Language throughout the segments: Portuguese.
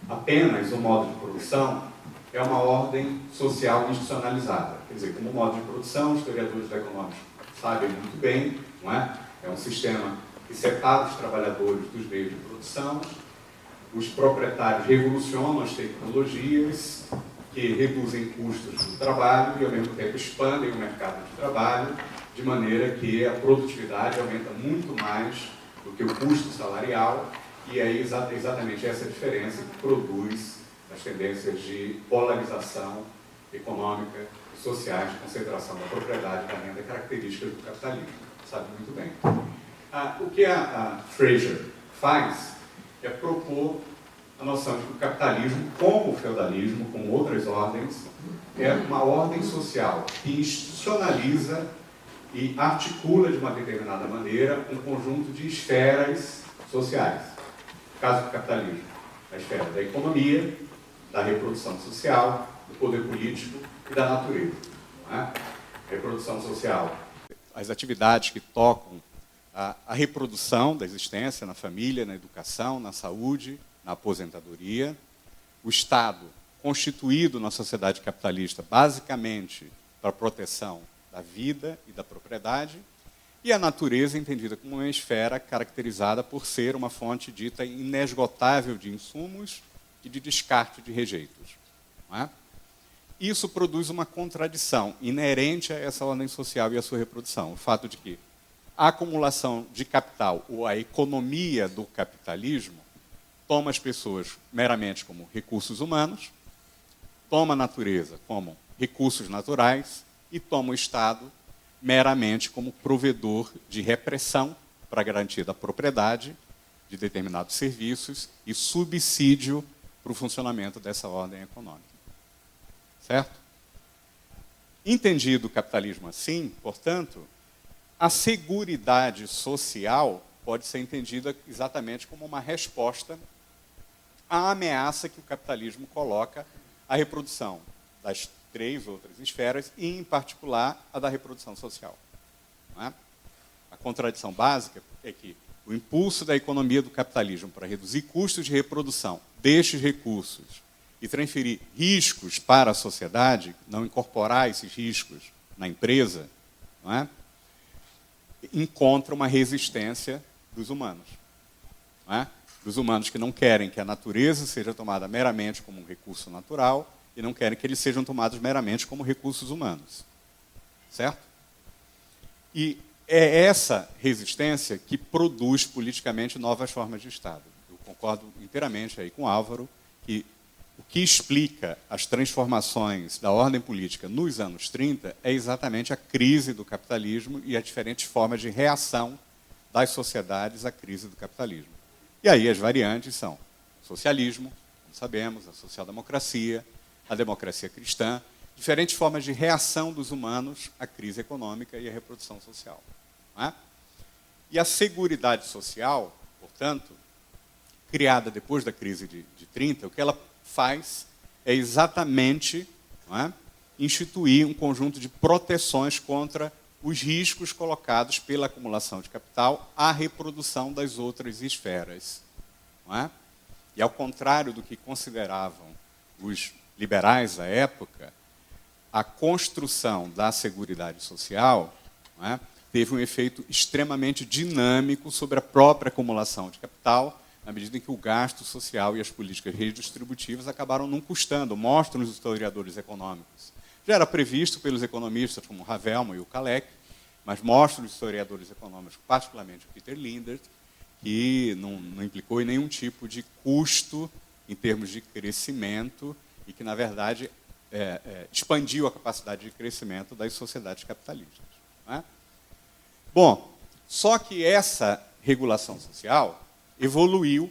apenas o modo de produção, é uma ordem social institucionalizada. Quer dizer, como modo de produção, os historiadores econômicos sabem muito bem, não é? É um sistema que separa os trabalhadores dos meios de produção, os proprietários revolucionam as tecnologias que reduzem custos do trabalho e, ao mesmo tempo, expandem o mercado de trabalho, de maneira que a produtividade aumenta muito mais do que o custo salarial, e é exatamente essa diferença que produz as tendências de polarização econômica e sociais, de concentração da propriedade e da renda, características do capitalismo. Sabe muito bem. O que a Fraser faz é propor a noção de que o capitalismo, como o feudalismo, como outras ordens, é uma ordem social que institucionaliza e articula de uma determinada maneira um conjunto de esferas sociais. No caso do capitalismo, a esfera da economia, da reprodução social, do poder político e da natureza. Não é? Reprodução social. As atividades que tocam a reprodução da existência na família, na educação, na saúde, na aposentadoria. O Estado, constituído na sociedade capitalista basicamente para a proteção da vida e da propriedade, e a natureza entendida como uma esfera caracterizada por ser uma fonte dita inesgotável de insumos e de descarte de rejeitos. Não é? Isso produz uma contradição inerente a essa ordem social e a sua reprodução. O fato de que a acumulação de capital, ou a economia do capitalismo, toma as pessoas meramente como recursos humanos, toma a natureza como recursos naturais e toma o Estado meramente como provedor de repressão para a garantia da propriedade de determinados serviços e subsídio para o funcionamento dessa ordem econômica. Certo? Entendido o capitalismo assim, portanto, a seguridade social pode ser entendida exatamente como uma resposta à ameaça que o capitalismo coloca à reprodução das 3 outras esferas, e, em particular, a da reprodução social. Não é? A contradição básica é que o impulso da economia do capitalismo para reduzir custos de reprodução destes recursos e transferir riscos para a sociedade, não incorporar esses riscos na empresa, não é? Encontra uma resistência dos humanos. Não é? Dos humanos que não querem que a natureza seja tomada meramente como um recurso natural e não querem que eles sejam tomados meramente como recursos humanos. Certo? E é essa resistência que produz politicamente novas formas de Estado. Eu concordo inteiramente aí com o Álvaro que o que explica as transformações da ordem política nos anos 30 é exatamente a crise do capitalismo e as diferentes formas de reação das sociedades à crise do capitalismo. E aí as variantes são o socialismo, como sabemos, a social-democracia, a democracia cristã, diferentes formas de reação dos humanos à crise econômica e à reprodução social. Não é? E a seguridade social, portanto, criada depois da crise de 30, o que ela faz é exatamente, não é, instituir um conjunto de proteções contra os riscos colocados pela acumulação de capital à reprodução das outras esferas. Não é? E ao contrário do que consideravam os liberais à época, a construção da seguridade social, não é, teve um efeito extremamente dinâmico sobre a própria acumulação de capital, na medida em que o gasto social e as políticas redistributivas acabaram não custando, mostram os historiadores econômicos. Já era previsto pelos economistas como Havelman e o Kalec, mas mostram os historiadores econômicos, particularmente o Peter Lindert, que não implicou em nenhum tipo de custo em termos de crescimento e que, na verdade, expandiu a capacidade de crescimento das sociedades capitalistas. Não é? Bom, só que essa regulação social evoluiu,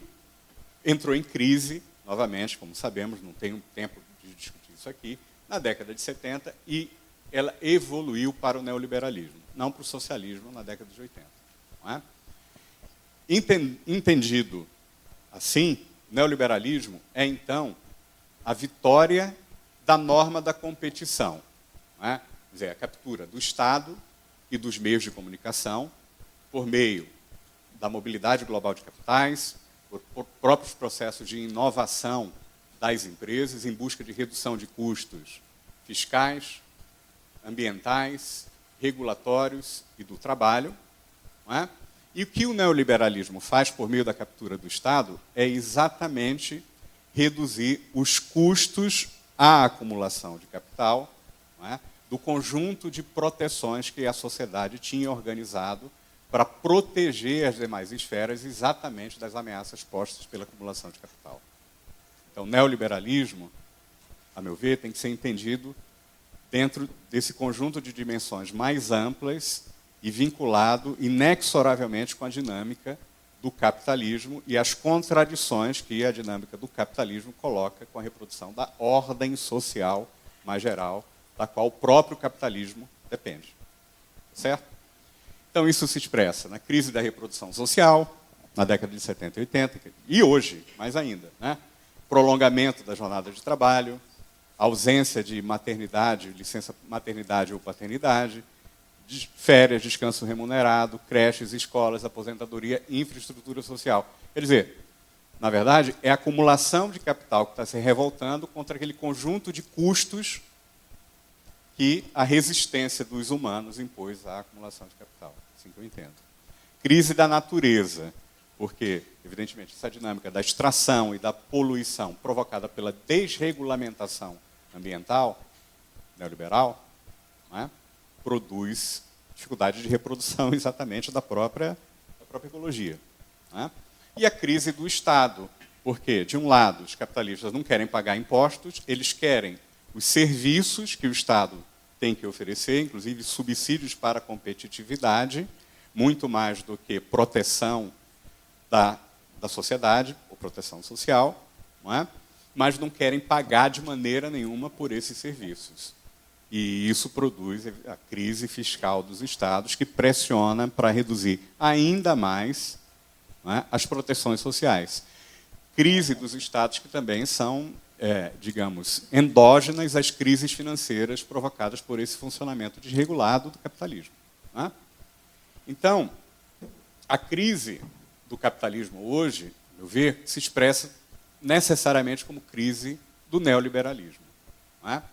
entrou em crise, novamente, como sabemos, não tenho tempo de discutir isso aqui, na década de 70, e ela evoluiu para o neoliberalismo, não para o socialismo na década de 80. Não é? Entendido assim, neoliberalismo é, então, a vitória da norma da competição. Não é? Quer dizer, a captura do Estado e dos meios de comunicação por meio da mobilidade global de capitais, por próprios processos de inovação das empresas em busca de redução de custos fiscais, ambientais, regulatórios e do trabalho, não é? E o que o neoliberalismo faz por meio da captura do Estado é exatamente reduzir os custos à acumulação de capital, não é? Do conjunto de proteções que a sociedade tinha organizado para proteger as demais esferas exatamente das ameaças postas pela acumulação de capital. Então, o neoliberalismo, a meu ver, tem que ser entendido dentro desse conjunto de dimensões mais amplas e vinculado inexoravelmente com a dinâmica do capitalismo e as contradições que a dinâmica do capitalismo coloca com a reprodução da ordem social mais geral, da qual o próprio capitalismo depende. Certo? Então, isso se expressa na crise da reprodução social, na década de 70 e 80, e hoje, mais ainda, né? Prolongamento da jornada de trabalho, ausência de maternidade, licença maternidade ou paternidade, férias, descanso remunerado, creches, escolas, aposentadoria, infraestrutura social. Quer dizer, na verdade, é a acumulação de capital que está se revoltando contra aquele conjunto de custos que a resistência dos humanos impôs à acumulação de capital. Assim que eu entendo. Crise da natureza, porque, evidentemente, essa dinâmica da extração e da poluição provocada pela desregulamentação ambiental neoliberal, não é? Produz dificuldade de reprodução exatamente da própria ecologia. Não é? E a crise do Estado, porque, de um lado, os capitalistas não querem pagar impostos, eles querem os serviços que o Estado tem que oferecer, inclusive subsídios para a competitividade, muito mais do que proteção da sociedade, ou proteção social, não é? Mas não querem pagar de maneira nenhuma por esses serviços. E isso produz a crise fiscal dos Estados, que pressiona para reduzir ainda mais, não é, as proteções sociais. Crise dos Estados que também são, digamos, endógenas às crises financeiras provocadas por esse funcionamento desregulado do capitalismo. Não é? Então, a crise do capitalismo hoje, a meu ver, se expressa necessariamente como crise do neoliberalismo. Não é?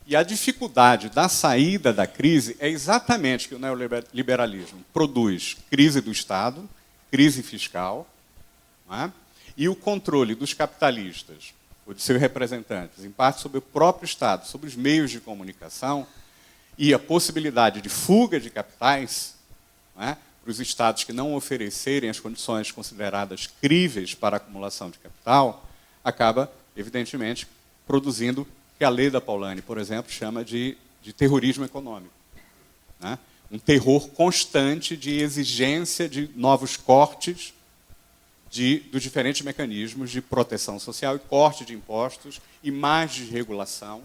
E a dificuldade da saída da crise é exatamente que o neoliberalismo produz crise do Estado, crise fiscal, não é? E o controle dos capitalistas, ou de seus representantes, em parte sobre o próprio Estado, sobre os meios de comunicação, e a possibilidade de fuga de capitais, não é? Para os Estados que não oferecerem as condições consideradas críveis para a acumulação de capital, acaba, evidentemente, produzindo o que a lei da Polanyi, por exemplo, chama de terrorismo econômico. Né? Um terror constante de exigência de novos cortes dos diferentes mecanismos de proteção social e corte de impostos e mais desregulação,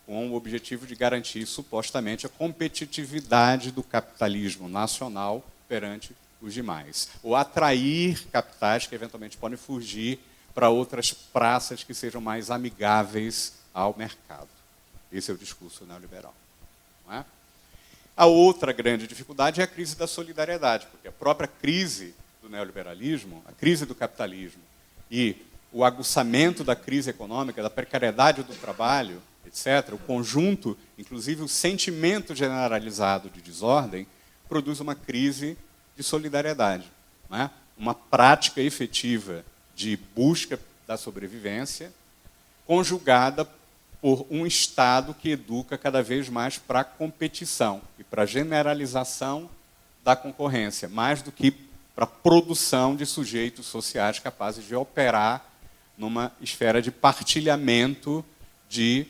com o objetivo de garantir, supostamente, a competitividade do capitalismo nacional perante os demais. Ou atrair capitais que, eventualmente, podem fugir para outras praças que sejam mais amigáveis ao mercado. Esse é o discurso neoliberal. Não é? A outra grande dificuldade é a crise da solidariedade, porque a própria crise do neoliberalismo, a crise do capitalismo e o aguçamento da crise econômica, da precariedade do trabalho, etc., o conjunto, inclusive o sentimento generalizado de desordem, produz uma crise de solidariedade. Não é? Uma prática efetiva de busca da sobrevivência, conjugada por um Estado que educa cada vez mais para a competição e para a generalização da concorrência, mais do que para a produção de sujeitos sociais capazes de operar numa esfera de partilhamento de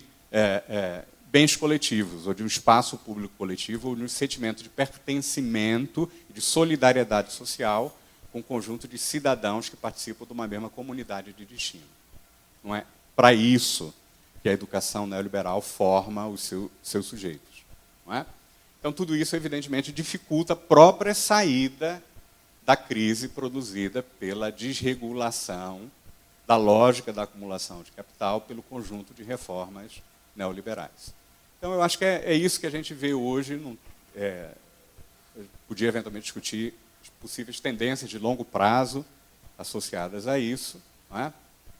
bens coletivos, ou de um espaço público coletivo, ou de um sentimento de pertencimento e de solidariedade social com um conjunto de cidadãos que participam de uma mesma comunidade de destino. Não é para isso que a educação neoliberal forma os seus sujeitos. Não é? Então, tudo isso, evidentemente, dificulta a própria saída da crise produzida pela desregulação da lógica da acumulação de capital pelo conjunto de reformas neoliberais. Então, eu acho que é isso que a gente vê hoje. Podia, eventualmente, discutir possíveis tendências de longo prazo associadas a isso. Não é?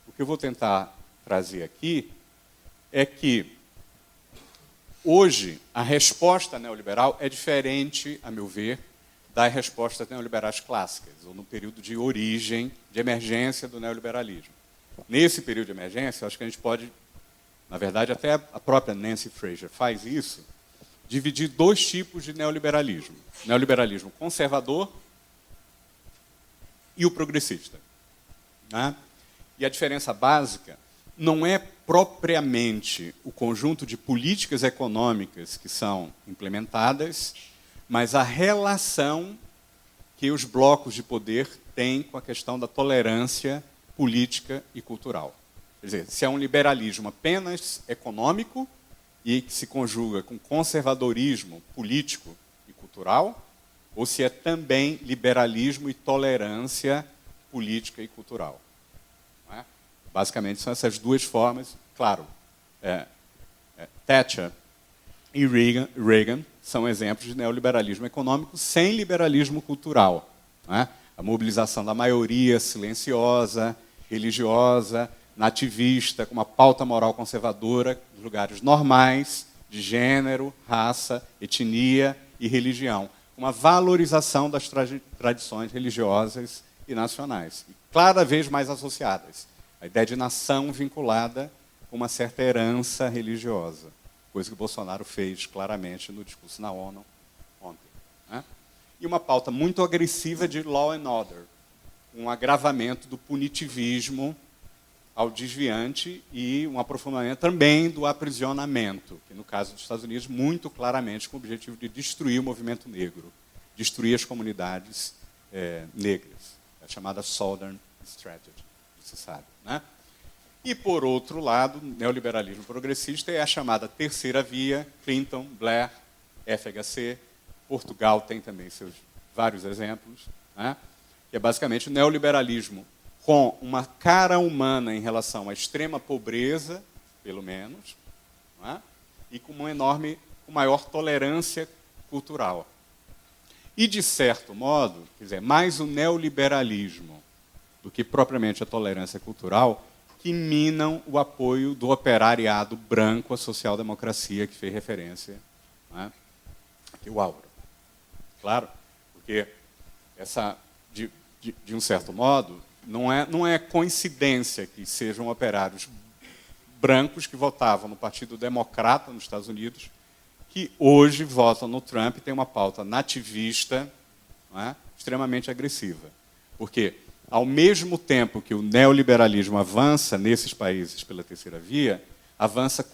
O que eu vou tentar trazer aqui é que hoje a resposta neoliberal é diferente, a meu ver, das respostas neoliberais clássicas, ou no período de origem, de emergência do neoliberalismo. Nesse período de emergência, eu acho que a gente pode, na verdade, até a própria Nancy Fraser faz isso, dividir dois tipos de neoliberalismo. O neoliberalismo conservador e o progressista. Né? E a diferença básica não é propriamente o conjunto de políticas econômicas que são implementadas, mas a relação que os blocos de poder têm com a questão da tolerância política e cultural. Quer dizer, se é um liberalismo apenas econômico e que se conjuga com conservadorismo político e cultural, ou se é também liberalismo e tolerância política e cultural. Não é? Basicamente, são essas duas formas. Claro, Thatcher e Reagan são exemplos de neoliberalismo econômico sem liberalismo cultural. Não é? A mobilização da maioria silenciosa, religiosa, nativista, com uma pauta moral conservadora, nos lugares normais, de gênero, raça, etnia e religião. Uma valorização das tradições religiosas e nacionais, e cada vez mais associadas. A ideia de nação vinculada com uma certa herança religiosa, coisa que o Bolsonaro fez claramente no discurso na ONU ontem. Né? E uma pauta muito agressiva de law and order, um agravamento do punitivismo ao desviante e um aprofundamento também do aprisionamento, que no caso dos Estados Unidos, muito claramente com o objetivo de destruir o movimento negro, destruir as comunidades negras, a chamada Southern Strategy, se sabe. Né? E, por outro lado, o neoliberalismo progressista é a chamada terceira via, Clinton, Blair, FHC, Portugal tem também seus vários exemplos, né? Que é basicamente o neoliberalismo com uma cara humana em relação à extrema pobreza, pelo menos, né? E com uma com maior tolerância cultural. E, de certo modo, quer dizer, mais o neoliberalismo do que propriamente a tolerância cultural, que minam o apoio do operariado branco à social-democracia, que fez referência, né? Aqui o Álvaro. Claro, porque essa, de um certo modo, não é coincidência que sejam operários brancos que votavam no Partido Democrata nos Estados Unidos, que hoje votam no Trump e tem uma pauta nativista, não é? Extremamente agressiva. Porque, ao mesmo tempo que o neoliberalismo avança nesses países pela terceira via, avança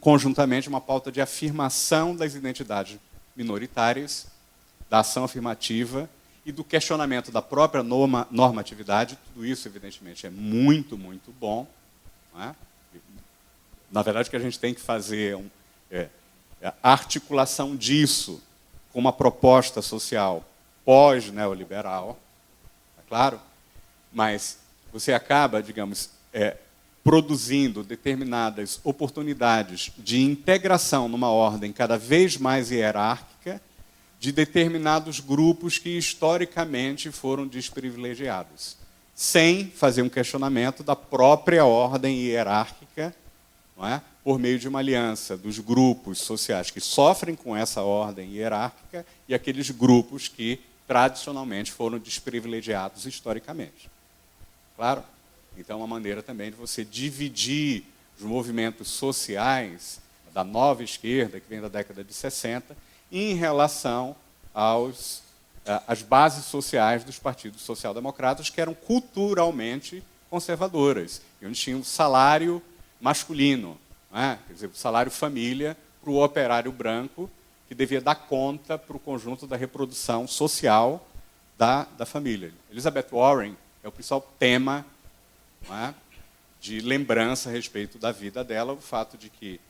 conjuntamente uma pauta de afirmação das identidades minoritárias, da ação afirmativa e do questionamento da própria normatividade. Tudo isso, evidentemente, é muito, muito bom. Não é? Na verdade, o que a gente tem que fazer é a articulação disso com uma proposta social pós-neoliberal, é claro, mas você acaba, digamos, produzindo determinadas oportunidades de integração numa ordem cada vez mais hierárquica de determinados grupos que historicamente foram desprivilegiados, sem fazer um questionamento da própria ordem hierárquica, não é? Por meio de uma aliança dos grupos sociais que sofrem com essa ordem hierárquica e aqueles grupos que tradicionalmente foram desprivilegiados historicamente. Claro? Então, é uma maneira também de você dividir os movimentos sociais da nova esquerda, que vem da década de 60, em relação às bases sociais dos partidos social-democratas, que eram culturalmente conservadoras, e onde tinha um salário masculino, não é? Quer dizer, o salário família para o operário branco, que devia dar conta para o conjunto da reprodução social da família. Elizabeth Warren é o principal tema, não é, de lembrança a respeito da vida dela, o fato de que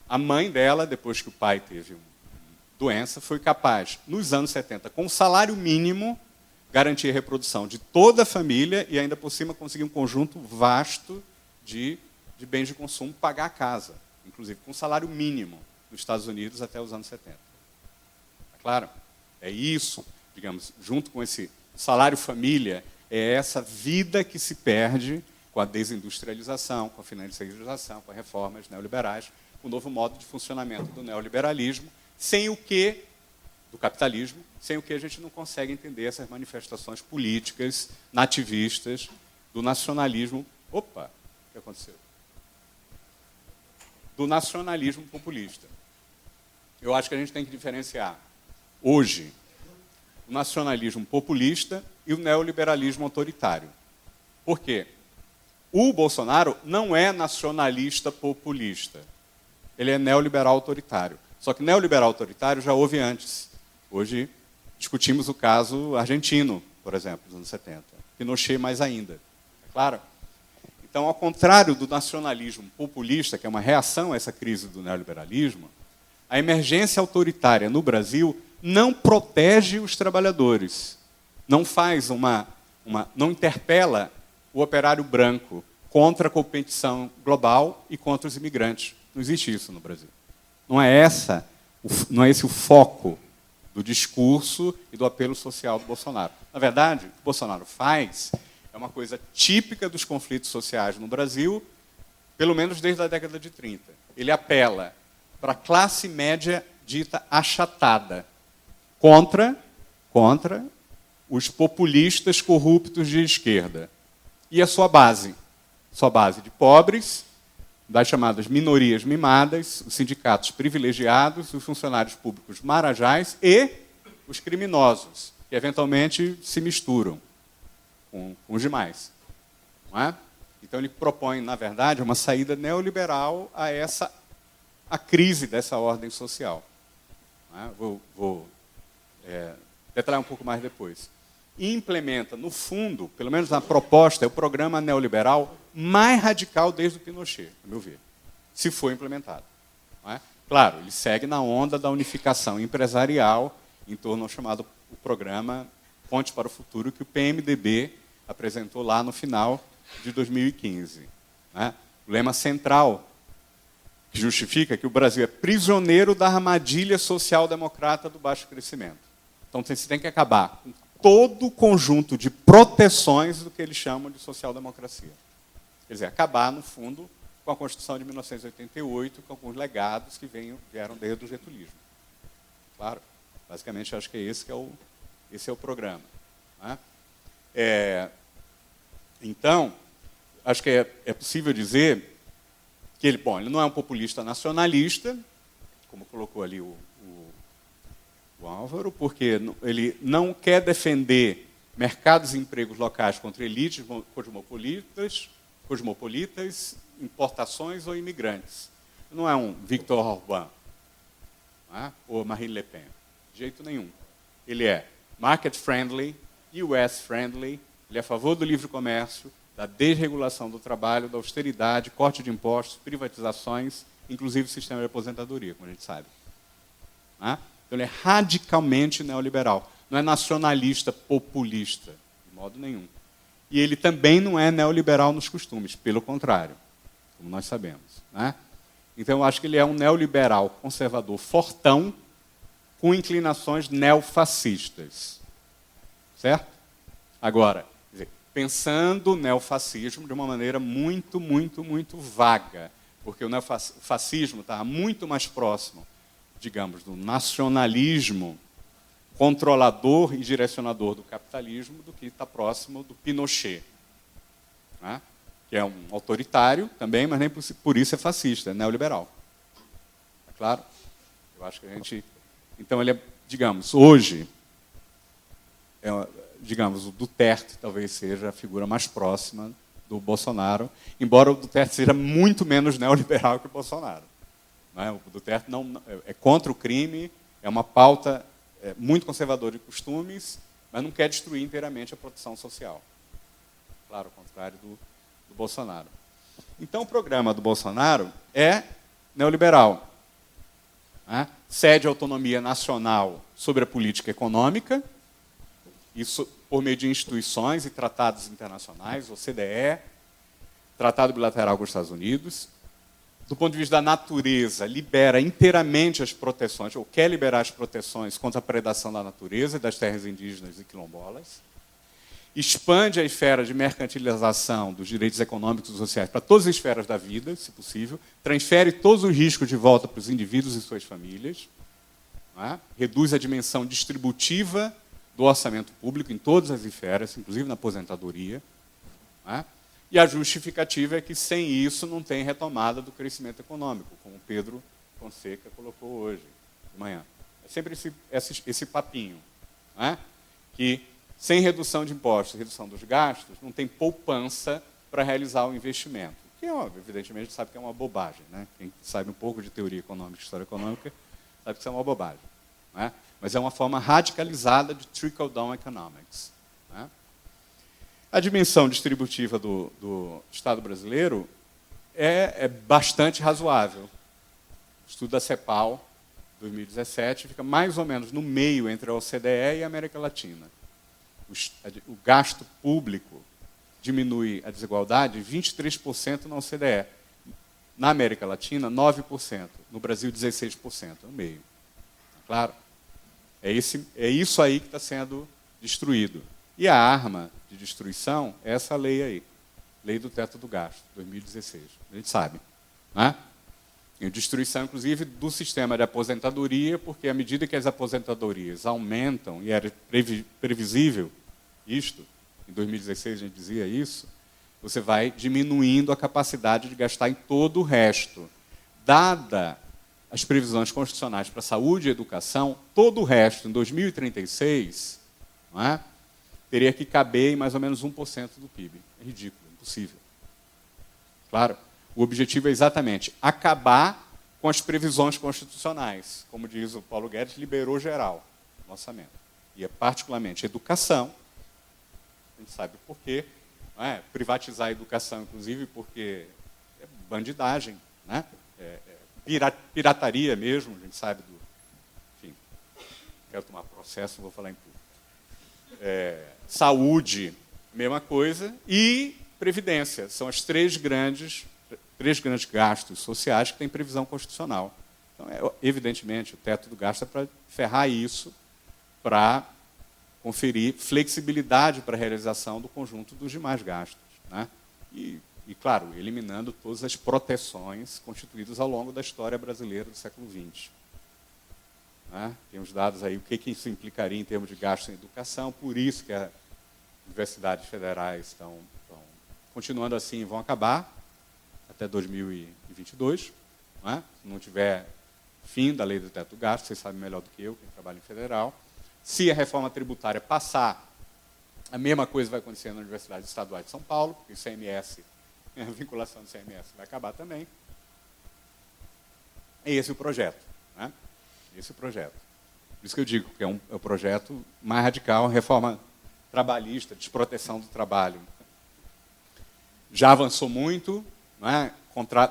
a mãe dela, depois que o pai teve uma doença, foi capaz, nos anos 70, com o salário mínimo, garantir a reprodução de toda a família e, ainda por cima, conseguir um conjunto vasto de bens de consumo, pagar a casa, inclusive com salário mínimo nos Estados Unidos até os anos 70. É claro? É isso, digamos, junto com esse salário família, é essa vida que se perde com a desindustrialização, com a financiarização, com as reformas neoliberais, o novo modo de funcionamento do neoliberalismo, sem o que, do capitalismo, sem o que a gente não consegue entender essas manifestações políticas, nativistas, do nacionalismo. Opa, o que aconteceu? Do nacionalismo populista. Eu acho que a gente tem que diferenciar, hoje, o nacionalismo populista e o neoliberalismo autoritário. Por quê? O Bolsonaro não é nacionalista populista. Ele é neoliberal autoritário. Só que neoliberal autoritário já houve antes. Hoje discutimos o caso argentino, por exemplo, dos anos 70. Pinochet mais ainda. É claro? Então, ao contrário do nacionalismo populista, que é uma reação a essa crise do neoliberalismo, a emergência autoritária no Brasil não protege os trabalhadores, não faz não interpela o operário branco contra a competição global e contra os imigrantes. Não existe isso no Brasil. Não é esse o foco do discurso e do apelo social do Bolsonaro. Na verdade, o que o Bolsonaro faz é uma coisa típica dos conflitos sociais no Brasil, pelo menos desde a década de 30. Ele apela para a classe média dita achatada, contra os populistas corruptos de esquerda. E a sua base de pobres, das chamadas minorias mimadas, os sindicatos privilegiados, os funcionários públicos marajás e os criminosos, que eventualmente se misturam com os demais. Não é? Então ele propõe, na verdade, uma saída neoliberal a crise dessa ordem social. Não é? Vou detalhar um pouco mais depois. E implementa, no fundo, pelo menos na proposta, é o programa neoliberal mais radical desde o Pinochet, a meu ver, se for implementado. Não é? Claro, ele segue na onda da unificação empresarial em torno ao chamado o programa Ponte para o Futuro, que o PMDB apresentou lá no final de 2015. Né? O lema central que justifica que o Brasil é prisioneiro da armadilha social-democrata do baixo crescimento. Então, você tem que acabar com todo o conjunto de proteções do que eles chamam de social-democracia. Quer dizer, acabar, no fundo, com a Constituição de 1988, com alguns legados que vieram desde o getulismo. Claro, basicamente, acho que esse é o programa. Né? Então, acho que é possível dizer que ele não é um populista nacionalista, como colocou ali o Álvaro, porque ele não quer defender mercados e empregos locais contra elites cosmopolitas, importações ou imigrantes. Não é um Victor Orbán, não é? Ou Marine Le Pen, de jeito nenhum. Ele é market-friendly, US-friendly, ele é a favor do livre comércio, da desregulação do trabalho, da austeridade, corte de impostos, privatizações, inclusive o sistema de aposentadoria, como a gente sabe. Não é? Então, ele é radicalmente neoliberal. Não é nacionalista populista, de modo nenhum. E ele também não é neoliberal nos costumes, pelo contrário, como nós sabemos. Né? Então, eu acho que ele é um neoliberal conservador fortão, com inclinações neofascistas. Certo? Agora, pensando o neofascismo de uma maneira muito, muito, muito vaga, porque o neofascismo está muito mais próximo, digamos, do nacionalismo controlador e direcionador do capitalismo do que está próximo do Pinochet, né? Que é um autoritário também, mas nem por isso é fascista, é neoliberal. É claro? Eu acho que a gente... Então, ele é, digamos, hoje, digamos, o Duterte talvez seja a figura mais próxima do Bolsonaro, embora o Duterte seja muito menos neoliberal que o Bolsonaro. O Duterte é contra o crime, é uma pauta muito conservadora de costumes, mas não quer destruir inteiramente a proteção social. Claro, ao contrário do Bolsonaro. Então, o programa do Bolsonaro é neoliberal. Né? Cede autonomia nacional sobre a política econômica, isso por meio de instituições e tratados internacionais, OCDE, Tratado Bilateral com os Estados Unidos. Do ponto de vista da natureza, libera inteiramente as proteções, ou quer liberar as proteções contra a predação da natureza e das terras indígenas e quilombolas. expande a esfera de mercantilização dos direitos econômicos e sociais para todas as esferas da vida, se possível, transfere todos os riscos de volta para os indivíduos e suas famílias, não é? Reduz a dimensão distributiva do orçamento público em todas as esferas, inclusive na aposentadoria, não é? E a justificativa é que sem isso não tem retomada do crescimento econômico, como o Pedro Fonseca colocou hoje, de manhã. É sempre esse papinho, não é? Que sem redução de impostos e redução dos gastos, não tem poupança para realizar o investimento. Que, óbvio, evidentemente, a gente sabe que é uma bobagem. Né? Quem sabe um pouco de teoria econômica e história econômica sabe que isso é uma bobagem. Não é? Mas é uma forma radicalizada de trickle-down economics. Não é? A dimensão distributiva do Estado brasileiro é bastante razoável. O estudo da CEPAL, 2017, fica mais ou menos no meio entre a OCDE e a América Latina. O gasto público diminui a desigualdade 23% na OCDE. Na América Latina, 9%. No Brasil, 16%. É o meio. Claro? É isso aí que está sendo destruído. E a arma de destruição é essa lei aí. Lei do teto do gasto, 2016. A gente sabe. Né? E destruição, inclusive, do sistema de aposentadoria, porque à medida que as aposentadorias aumentam, e era previsível isto, em 2016 a gente dizia isso, você vai diminuindo a capacidade de gastar em todo o resto. Dada as previsões constitucionais para saúde e educação, todo o resto, em 2036, não é, teria que caber em mais ou menos 1% do PIB. É ridículo, impossível. Claro, o objetivo é exatamente acabar com as previsões constitucionais. Como diz o Paulo Guedes, liberou geral no orçamento. E é particularmente educação. A gente sabe por quê. Não é? Privatizar a educação, inclusive, porque é bandidagem, né? Pirataria mesmo, a gente sabe do... Enfim, quero tomar processo, não vou falar em público. Saúde, mesma coisa. E previdência. São as três grandes gastos sociais que têm previsão constitucional. Então, evidentemente, o teto do gasto é para ferrar isso, para conferir flexibilidade para a realização do conjunto dos demais gastos. Né? E, claro, eliminando todas as proteções constituídas ao longo da história brasileira do século XX. Né? Tem os dados aí, o que isso implicaria em termos de gasto em educação, por isso que as universidades federais estão continuando assim, vão acabar até 2022. Né? Se não tiver fim da lei do teto do gasto, vocês sabem melhor do que eu, quem trabalha em federal. Se a reforma tributária passar, a mesma coisa vai acontecer na Universidade Estadual de São Paulo, porque o ICMS, a vinculação do ICMS vai acabar também. É esse o projeto. Né? Esse é o projeto. Por isso que eu digo que é o projeto mais radical, a reforma trabalhista, desproteção do trabalho. Já avançou muito, não é?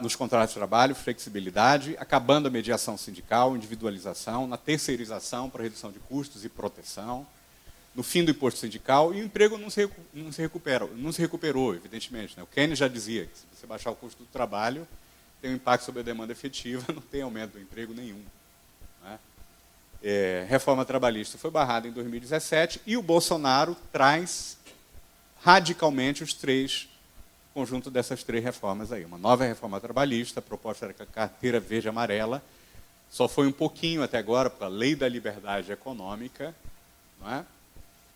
Nos contratos de trabalho, flexibilidade, acabando a mediação sindical, individualização, na terceirização para redução de custos e proteção, no fim do imposto sindical, e o emprego não se recuperou, evidentemente. Né? O Keynes já dizia que se você baixar o custo do trabalho, tem um impacto sobre a demanda efetiva, não tem aumento do emprego nenhum. Né? Reforma trabalhista foi barrada em 2017, e o Bolsonaro traz radicalmente conjunto dessas três reformas aí. Uma nova reforma trabalhista, a proposta era que a carteira verde e amarela, só foi um pouquinho até agora para a lei da liberdade econômica, não é?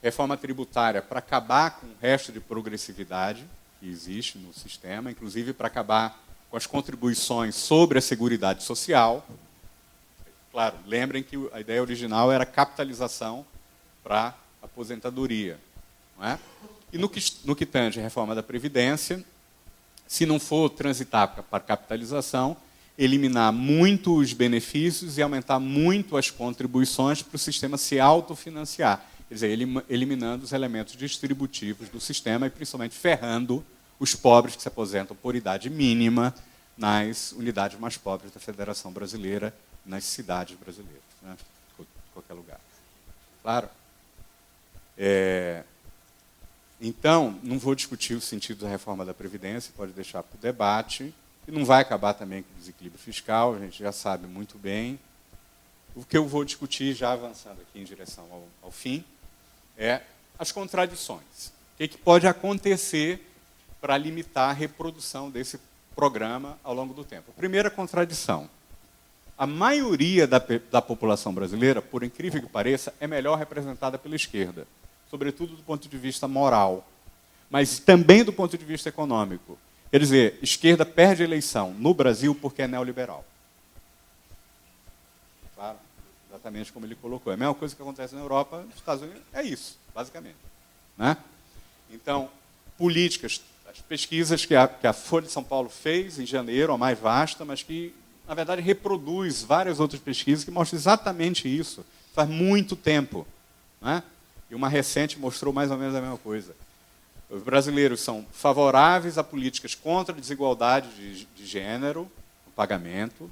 Reforma tributária para acabar com o resto de progressividade que existe no sistema, inclusive para acabar com as contribuições sobre a Seguridade Social. Claro, lembrem que a ideia original era capitalização para aposentadoria, não é? E no que tange a reforma da Previdência, se não for transitar para a capitalização, eliminar muito os benefícios e aumentar muito as contribuições para o sistema se autofinanciar. Quer dizer, eliminando os elementos distributivos do sistema e principalmente ferrando os pobres que se aposentam por idade mínima nas unidades mais pobres da Federação Brasileira, nas cidades brasileiras, né? Em qualquer lugar. Claro? Então, não vou discutir o sentido da reforma da Previdência, pode deixar para o debate, e não vai acabar também com o desequilíbrio fiscal, a gente já sabe muito bem. O que eu vou discutir, já avançando aqui em direção ao fim, é as contradições. O que pode acontecer para limitar a reprodução desse programa ao longo do tempo? A primeira contradição. A maioria da população brasileira, por incrível que pareça, é melhor representada pela esquerda, sobretudo do ponto de vista moral, mas também do ponto de vista econômico. Quer dizer, esquerda perde a eleição no Brasil porque é neoliberal. Claro, exatamente como ele colocou. É a mesma coisa que acontece na Europa, nos Estados Unidos, é isso, basicamente. Né? Então, políticas, as pesquisas que a Folha de São Paulo fez em janeiro, a mais vasta, mas que, na verdade, reproduz várias outras pesquisas que mostram exatamente isso. Faz muito tempo. Né? E uma recente mostrou mais ou menos a mesma coisa. Os brasileiros são favoráveis a políticas contra a desigualdade de gênero, no pagamento,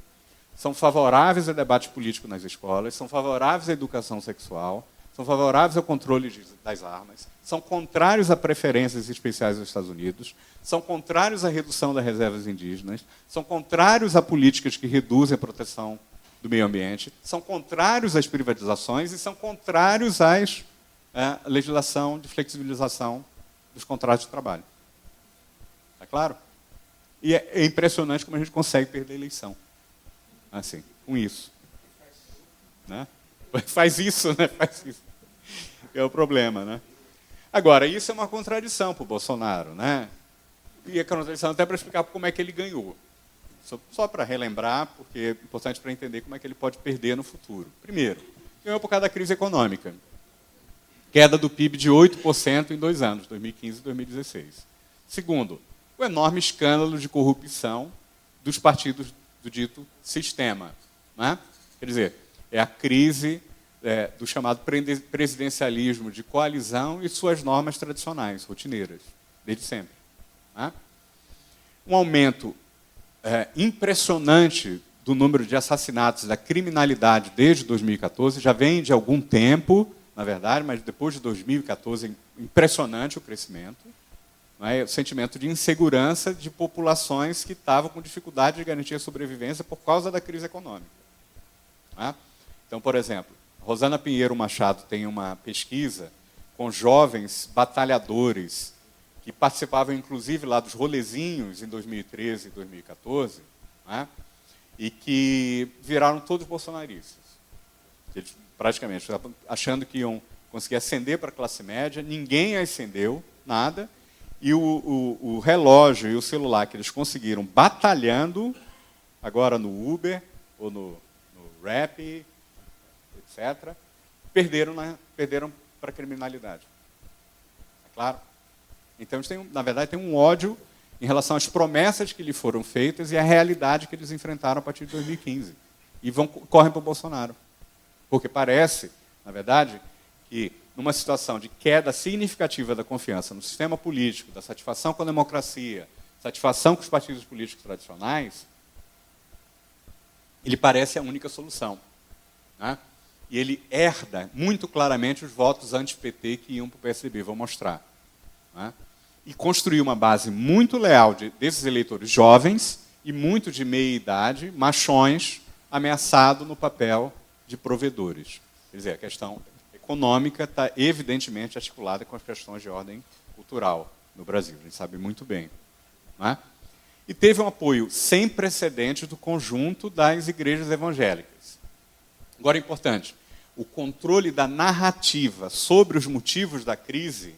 são favoráveis a debate político nas escolas, são favoráveis à educação sexual, são favoráveis ao controle das armas, são contrários a preferências especiais dos Estados Unidos, são contrários à redução das reservas indígenas, são contrários a políticas que reduzem a proteção do meio ambiente, são contrários às privatizações e são contrários à legislação de flexibilização dos contratos de trabalho. Está claro? E é impressionante como a gente consegue perder a eleição. Assim, com isso. Né? Faz isso, né? Faz isso. É o problema, né? Agora, isso é uma contradição para o Bolsonaro, né? E é contradição até para explicar como é que ele ganhou. Só para relembrar, porque é importante para entender como é que ele pode perder no futuro. Primeiro, ganhou por causa da crise econômica. Queda do PIB de 8% em 2 anos, 2015 e 2016. Segundo, o enorme escândalo de corrupção dos partidos do dito sistema. Né? Quer dizer, é a crise do chamado presidencialismo de coalizão e suas normas tradicionais, rotineiras, desde sempre. Né? Um aumento impressionante do número de assassinatos, da criminalidade desde 2014, já vem de algum tempo, na verdade, mas depois de 2014 é impressionante o crescimento. O sentimento de insegurança de populações que estavam com dificuldade de garantir a sobrevivência por causa da crise econômica. Então, por exemplo, Rosana Pinheiro Machado tem uma pesquisa com jovens batalhadores que participavam, inclusive, lá dos rolezinhos em 2013 e 2014, e que viraram todos bolsonaristas. Eles, praticamente, achando que iam conseguir ascender para a classe média, ninguém ascendeu, nada, e o relógio e o celular que eles conseguiram batalhando, agora no Uber, ou no Rappi, etc., perderam para a criminalidade. É claro? Então, eles na verdade, tem um ódio em relação às promessas que lhe foram feitas e à realidade que eles enfrentaram a partir de 2015. E correm para o Bolsonaro. Porque parece, na verdade, que numa situação de queda significativa da confiança no sistema político, da satisfação com a democracia, satisfação com os partidos políticos tradicionais, ele parece a única solução. Né? E ele herda muito claramente os votos anti-PT que iam para o PSDB, vou mostrar. Né? E construiu uma base muito leal desses eleitores jovens e muito de meia-idade, machões, ameaçado no papel de provedores. Quer dizer, a questão econômica está evidentemente articulada com as questões de ordem cultural no Brasil, a gente sabe muito bem. Não é? E teve um apoio sem precedentes do conjunto das igrejas evangélicas. Agora, é importante, o controle da narrativa sobre os motivos da crise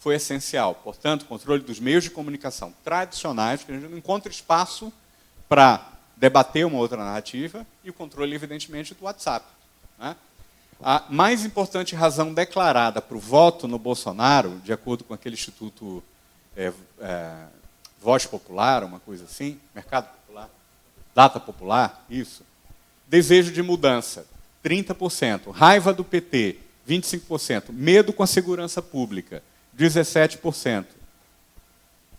foi essencial. Portanto, o controle dos meios de comunicação tradicionais, porque a gente não encontra espaço para debater uma outra narrativa, e o controle, evidentemente, do WhatsApp. Né? A mais importante razão declarada para o voto no Bolsonaro, de acordo com aquele instituto Voz Popular, uma coisa assim, Mercado Popular, Data Popular, isso, desejo de mudança, 30%, raiva do PT, 25%, medo com a segurança pública, 17%.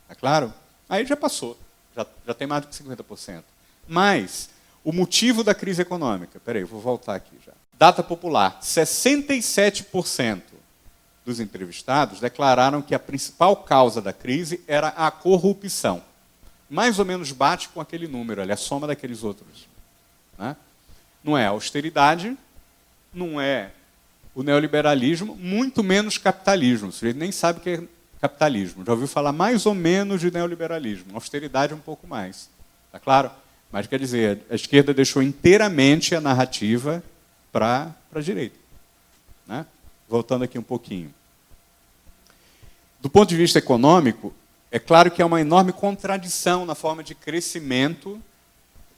É claro? Aí já passou, já tem mais do que 50%. Mas o motivo da crise econômica, peraí, eu vou voltar aqui já. Data Popular, 67% dos entrevistados declararam que a principal causa da crise era a corrupção. Mais ou menos bate com aquele número, ali, a soma daqueles outros. Né? Não é a austeridade, não é o neoliberalismo, muito menos capitalismo. O sujeito nem sabe o que é capitalismo. Já ouviu falar mais ou menos de neoliberalismo, austeridade um pouco mais. Está claro? Mas, quer dizer, a esquerda deixou inteiramente a narrativa para a direita. Né? Voltando aqui um pouquinho. Do ponto de vista econômico, é claro que há uma enorme contradição na forma de crescimento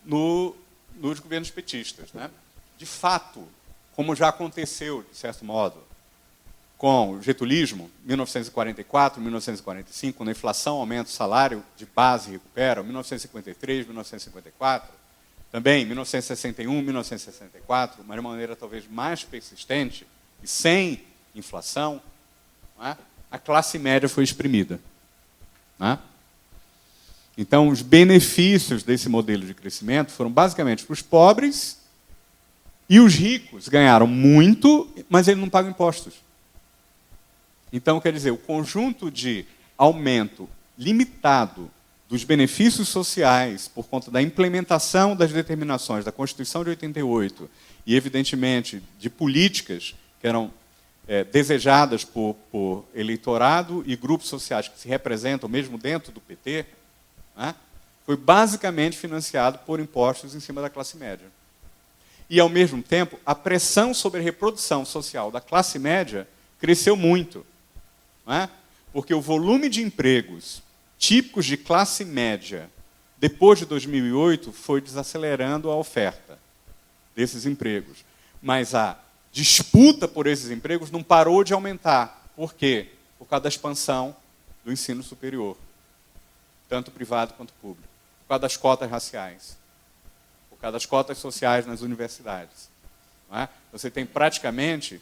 nos governos petistas. Né? De fato, como já aconteceu, de certo modo, com o getulismo, 1944, 1945, quando a inflação aumenta o salário de base e recupera, 1953, 1954, também 1961, 1964, mas de uma maneira talvez mais persistente e sem inflação, não é? A classe média foi exprimida. Não é? Então, os benefícios desse modelo de crescimento foram basicamente para os pobres, e os ricos ganharam muito, mas eles não pagam impostos. Então, quer dizer, o conjunto de aumento limitado dos benefícios sociais por conta da implementação das determinações da Constituição de 88 e, evidentemente, de políticas que eram desejadas por eleitorado e grupos sociais que se representam mesmo dentro do PT, né, foi basicamente financiado por impostos em cima da classe média. E, ao mesmo tempo, a pressão sobre a reprodução social da classe média cresceu muito. Não é? Porque o volume de empregos típicos de classe média, depois de 2008, foi desacelerando a oferta desses empregos. Mas a disputa por esses empregos não parou de aumentar. Por quê? Por causa da expansão do ensino superior, tanto privado quanto público. Por causa das cotas raciais. Por causa das cotas sociais nas universidades. Não é? Você tem praticamente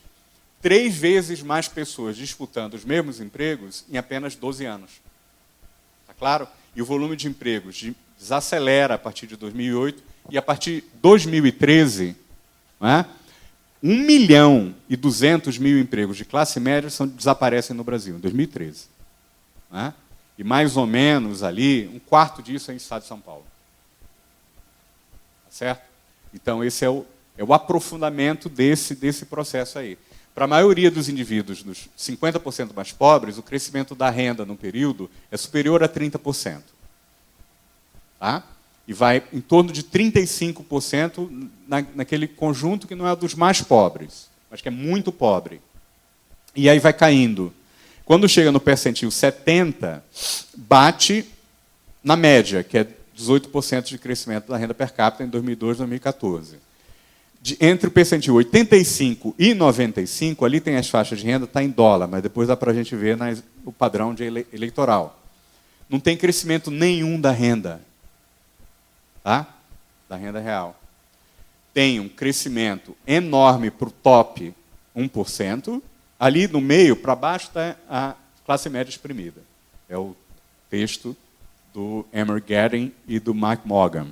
3 vezes mais pessoas disputando os mesmos empregos em apenas 12 anos. Está claro? E o volume de empregos desacelera a partir de 2008 e a partir de 2013, não é? 1.200.000 empregos de classe média desaparecem no Brasil, em 2013. Não é? E mais ou menos ali, 1/4 disso é em estado de São Paulo. Tá certo? Então, esse é o aprofundamento desse processo aí. Para a maioria dos indivíduos, dos 50% mais pobres, o crescimento da renda no período é superior a 30%. Tá? E vai em torno de 35% naquele conjunto que não é dos mais pobres, mas que é muito pobre. E aí vai caindo. Quando chega no percentil 70, bate na média, que é 18% de crescimento da renda per capita em 2002 e 2014. Entre o percentil 85 e 95, ali tem as faixas de renda, está em dólar, mas depois dá para a gente ver o padrão eleitoral. Não tem crescimento nenhum da renda. Tá? Da renda real. Tem um crescimento enorme para o top 1%, ali no meio, para baixo, está a classe média exprimida. É o texto do Emer Gadding e do Mike Morgan.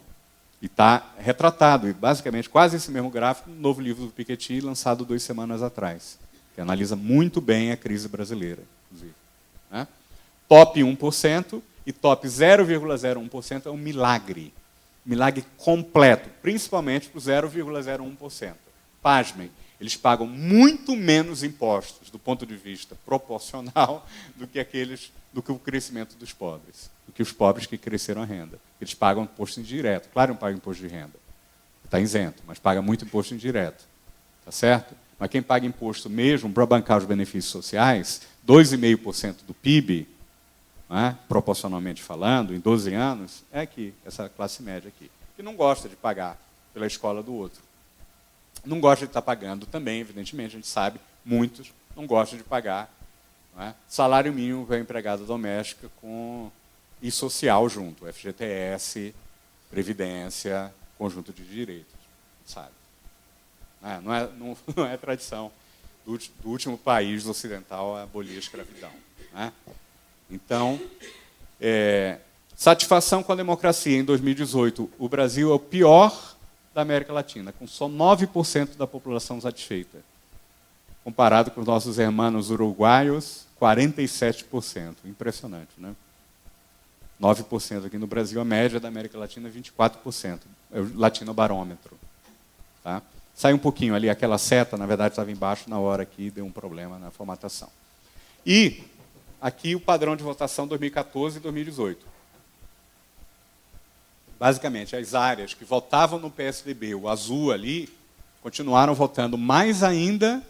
E está retratado, e basicamente quase esse mesmo gráfico, no novo livro do Piketty, lançado 2 semanas atrás, que analisa muito bem a crise brasileira, inclusive. Né? Top 1% e top 0,01% é um milagre. Milagre completo, principalmente para o 0,01%. Pasmem, eles pagam muito menos impostos, do ponto de vista proporcional, do que o crescimento dos pobres, do que os pobres que cresceram a renda. Eles pagam imposto indireto. Claro, não pagam imposto de renda. Está isento, mas paga muito imposto indireto. Tá certo? Mas quem paga imposto mesmo para bancar os benefícios sociais, 2,5% do PIB, né, proporcionalmente falando, em 12 anos, é aqui, essa classe média aqui, que não gosta de pagar pela escola do outro. Não gosta de estar pagando também, evidentemente, a gente sabe, muitos não gostam de pagar, não é, salário mínimo para a empregada doméstica e social junto, FGTS, Previdência, conjunto de direitos, sabe? Não é tradição do último país ocidental a abolir a escravidão. Né? Então, satisfação com a democracia em 2018. O Brasil é o pior da América Latina, com só 9% da população satisfeita. Comparado com os nossos irmãos uruguaios, 47%. Impressionante, né? 9% aqui no Brasil, a média da América Latina é 24%. É o latinobarômetro. Tá? Sai um pouquinho ali, aquela seta, na verdade, estava embaixo na hora que deu um problema na formatação. E aqui o padrão de votação 2014 e 2018. Basicamente, as áreas que votavam no PSDB, o azul ali, continuaram votando mais ainda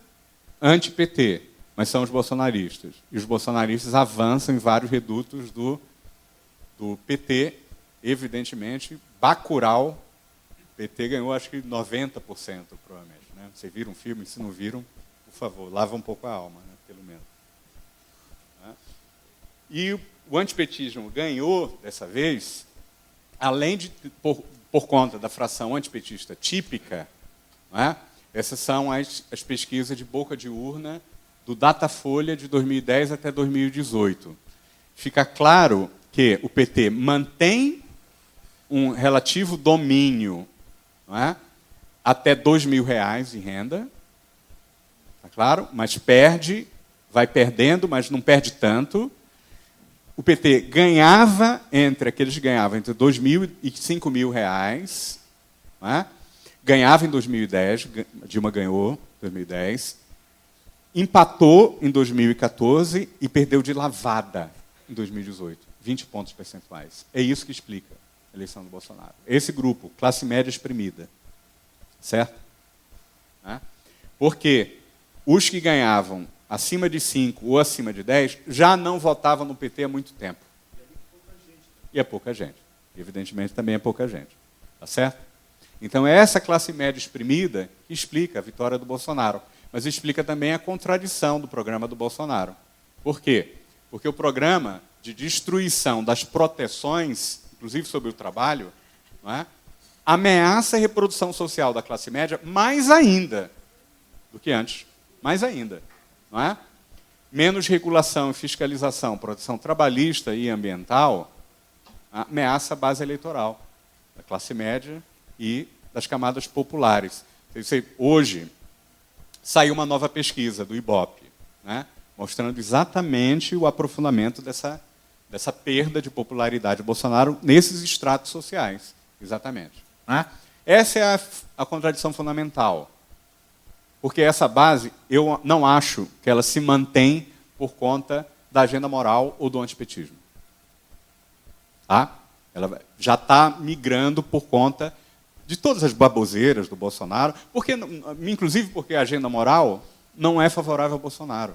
anti-PT, mas são os bolsonaristas. E os bolsonaristas avançam em vários redutos do PT, evidentemente, Bacurau. O PT ganhou, acho que 90%, provavelmente. Né? Vocês viram o filme? Se não viram, por favor, lava um pouco a alma, né? Pelo menos. Né? E o antipetismo ganhou, dessa vez, além de, por conta da fração antipetista típica, né? Essas são as pesquisas de boca de urna do Datafolha de 2010 até 2018. Fica claro que o PT mantém um relativo domínio, não é? Até R$2.000 em renda, tá claro? Mas perde, vai perdendo, mas não perde tanto. O PT ganhava aqueles que ganhavam entre R$2.000 e R$5.000, não é? Ganhava em 2010, Dilma ganhou em 2010, empatou em 2014 e perdeu de lavada em 2018, 20 pontos percentuais. É isso que explica a eleição do Bolsonaro. Esse grupo, classe média exprimida, certo? Né? Porque os que ganhavam acima de 5 ou acima de 10 já não votavam no PT há muito tempo. E é pouca gente. Evidentemente, também é pouca gente. Tá certo? Então, é essa classe média exprimida que explica a vitória do Bolsonaro, mas explica também a contradição do programa do Bolsonaro. Por quê? Porque o programa de destruição das proteções, inclusive sobre o trabalho, não é? Ameaça a reprodução social da classe média mais ainda do que antes. Mais ainda. Não é? Menos regulação e fiscalização, proteção trabalhista e ambiental, ameaça a base eleitoral da classe média e das camadas populares. Hoje, saiu uma nova pesquisa do IBOP, né, mostrando exatamente o aprofundamento dessa perda de popularidade do Bolsonaro nesses estratos sociais. Exatamente. Né? Essa é a contradição fundamental. Porque essa base, eu não acho que ela se mantém por conta da agenda moral ou do antipetismo. Tá? Ela já está migrando por conta de todas as baboseiras do Bolsonaro, inclusive porque a agenda moral não é favorável ao Bolsonaro.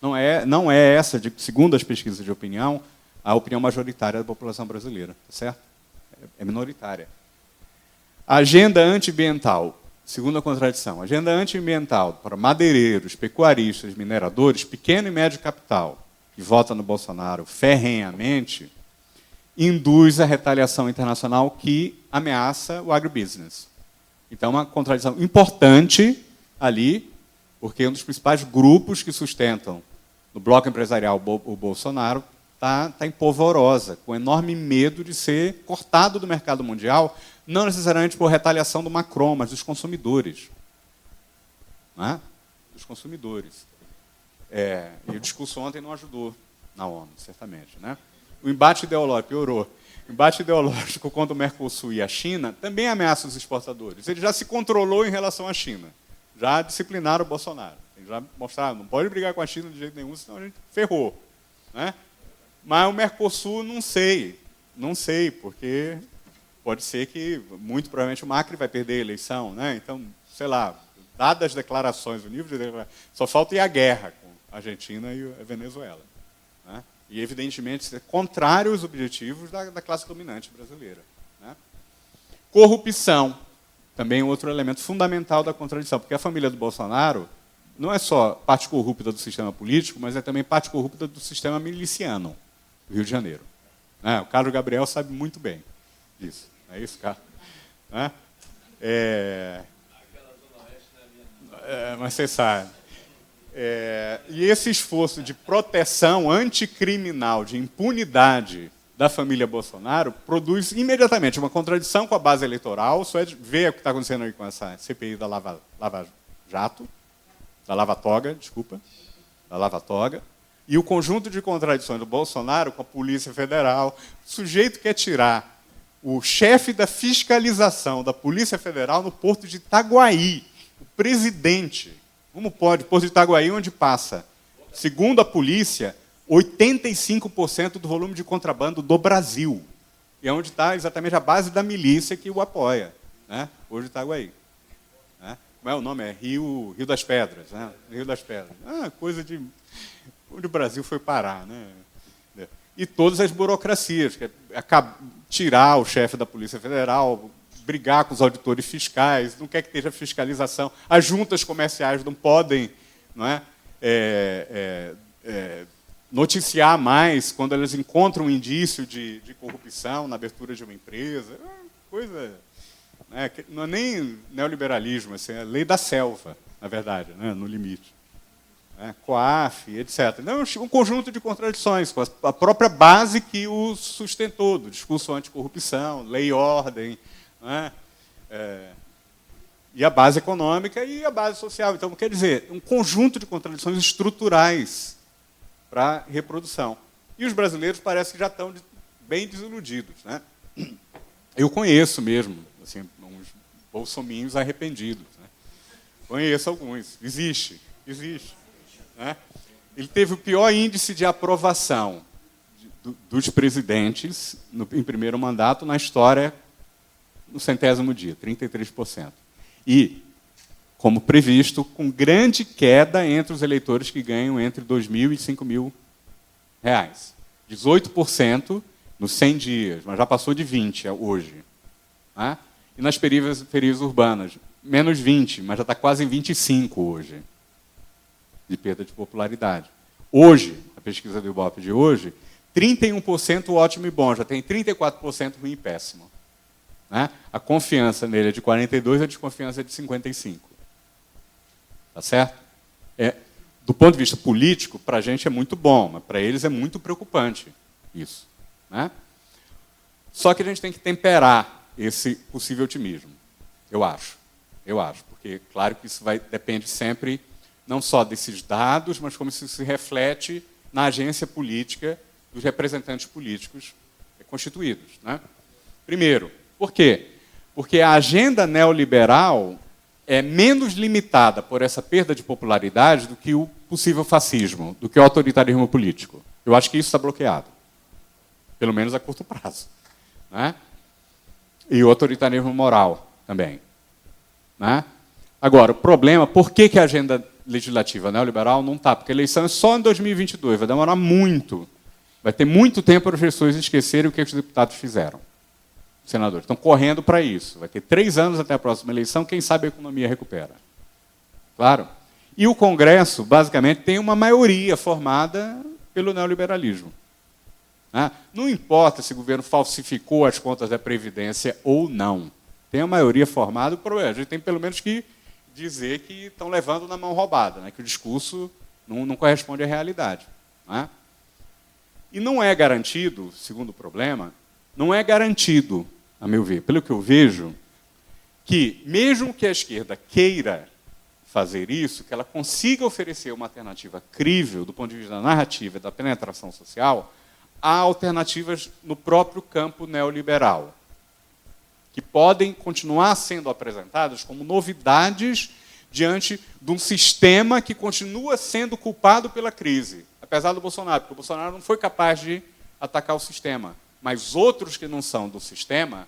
Não é essa, segundo as pesquisas de opinião, a opinião majoritária da população brasileira. Tá certo? É minoritária. A agenda antiambiental, segunda contradição, a agenda antiambiental para madeireiros, pecuaristas, mineradores, pequeno e médio capital, que vota no Bolsonaro ferrenhamente, induz a retaliação internacional que ameaça o agribusiness. Então, uma contradição importante ali, porque um dos principais grupos que sustentam no bloco empresarial o Bolsonaro está em polvorosa, com enorme medo de ser cortado do mercado mundial, não necessariamente por retaliação do Macron, mas dos consumidores. Não é? Dos consumidores. E o discurso ontem não ajudou na ONU, certamente. Né? O embate ideológico piorou. O embate ideológico contra o Mercosul e a China também ameaça os exportadores. Ele já se controlou em relação à China. Já disciplinaram o Bolsonaro. Eles já mostraram, não pode brigar com a China de jeito nenhum, senão a gente ferrou. Né? Mas o Mercosul, não sei, porque pode ser que, muito provavelmente, o Macri vai perder a eleição. Né? Então, sei lá, dadas as declarações, o nível de declarações, só falta ir à guerra com a Argentina e a Venezuela. Né? E, evidentemente, ser contrário aos objetivos da classe dominante brasileira. Né? Corrupção, também outro elemento fundamental da contradição, porque a família do Bolsonaro não é só parte corrupta do sistema político, mas é também parte corrupta do sistema miliciano do Rio de Janeiro. Né? O Carlos Gabriel sabe muito bem disso. Não é isso, Carlos? Né? Mas você sabe. E esse esforço de proteção anticriminal, de impunidade da família Bolsonaro, produz imediatamente uma contradição com a base eleitoral. Só é de ver o que está acontecendo aí com essa CPI da Lava Jato, da Lava Toga, da Lava Toga, e o conjunto de contradições do Bolsonaro com a Polícia Federal. O sujeito quer tirar o chefe da fiscalização da Polícia Federal no porto de Itaguaí, o presidente. Como pode? Porto de Itaguaí, onde passa, segundo a polícia, 85% do volume de contrabando do Brasil. E é onde está exatamente a base da milícia que o apoia, né? Hoje Itaguaí. Né? Como é o nome? É Rio das Pedras. Né? Rio das Pedras. Coisa de onde o Brasil foi parar. Né? E todas as burocracias, que é tirar o chefe da Polícia Federal, brigar com os auditores fiscais, não quer que esteja fiscalização. As juntas comerciais não podem, não é, noticiar mais quando elas encontram um indício de corrupção na abertura de uma empresa. Coisa, né, não é nem neoliberalismo, assim, é lei da selva, na verdade, né, no limite. COAF, etc. Então, um conjunto de contradições com a própria base que o sustentou, do discurso anticorrupção, lei e ordem, né? E a base econômica e a base social. Então, quer dizer, um conjunto de contradições estruturais para a reprodução. E os brasileiros parecem que já estão bem desiludidos. Né? Eu conheço mesmo assim, uns bolsominhos arrependidos. Né? Conheço alguns. Existe. Né? Ele teve o pior índice de aprovação dos presidentes em primeiro mandato na história no 100º dia, 33%. E, como previsto, com grande queda entre os eleitores que ganham entre R$2.000 e R$5.000. 18% nos 100 dias, mas já passou de 20% hoje. Né? E nas periferias urbanas, menos 20%, mas já está quase em 25% hoje, de perda de popularidade. Hoje, a pesquisa do Ibope de hoje, 31% ótimo e bom, já tem 34% ruim e péssimo. Né? A confiança nele é de 42%, a desconfiança é de 55%. Tá certo? Do ponto de vista político, para a gente é muito bom, mas para eles é muito preocupante isso. Né? Só que a gente tem que temperar esse possível otimismo, eu acho. Porque, claro que isso depende sempre não só desses dados, mas como isso se reflete na agência política dos representantes políticos constituídos. Né? Primeiro, por quê? Porque a agenda neoliberal é menos limitada por essa perda de popularidade do que o possível fascismo, do que o autoritarismo político. Eu acho que isso está bloqueado, pelo menos a curto prazo. Né? E o autoritarismo moral também. Né? Agora, o problema, por que a agenda legislativa neoliberal não está? Porque a eleição é só em 2022, vai demorar muito. Vai ter muito tempo para as pessoas esquecerem o que os deputados fizeram. Os senadores estão correndo para isso. Vai ter 3 anos até a próxima eleição, quem sabe a economia recupera. Claro. E o Congresso, basicamente, tem uma maioria formada pelo neoliberalismo. Né? Não importa se o governo falsificou as contas da Previdência ou não. Tem a maioria formada, a gente tem pelo menos que dizer que estão levando na mão roubada, né? Que o discurso não corresponde à realidade. Né? E não é garantido, segundo o problema, não é garantido, a meu ver, pelo que eu vejo, que, mesmo que a esquerda queira fazer isso, que ela consiga oferecer uma alternativa crível do ponto de vista da narrativa e da penetração social, há alternativas no próprio campo neoliberal, que podem continuar sendo apresentadas como novidades diante de um sistema que continua sendo culpado pela crise, apesar do Bolsonaro, porque o Bolsonaro não foi capaz de atacar o sistema. Mas outros que não são do sistema,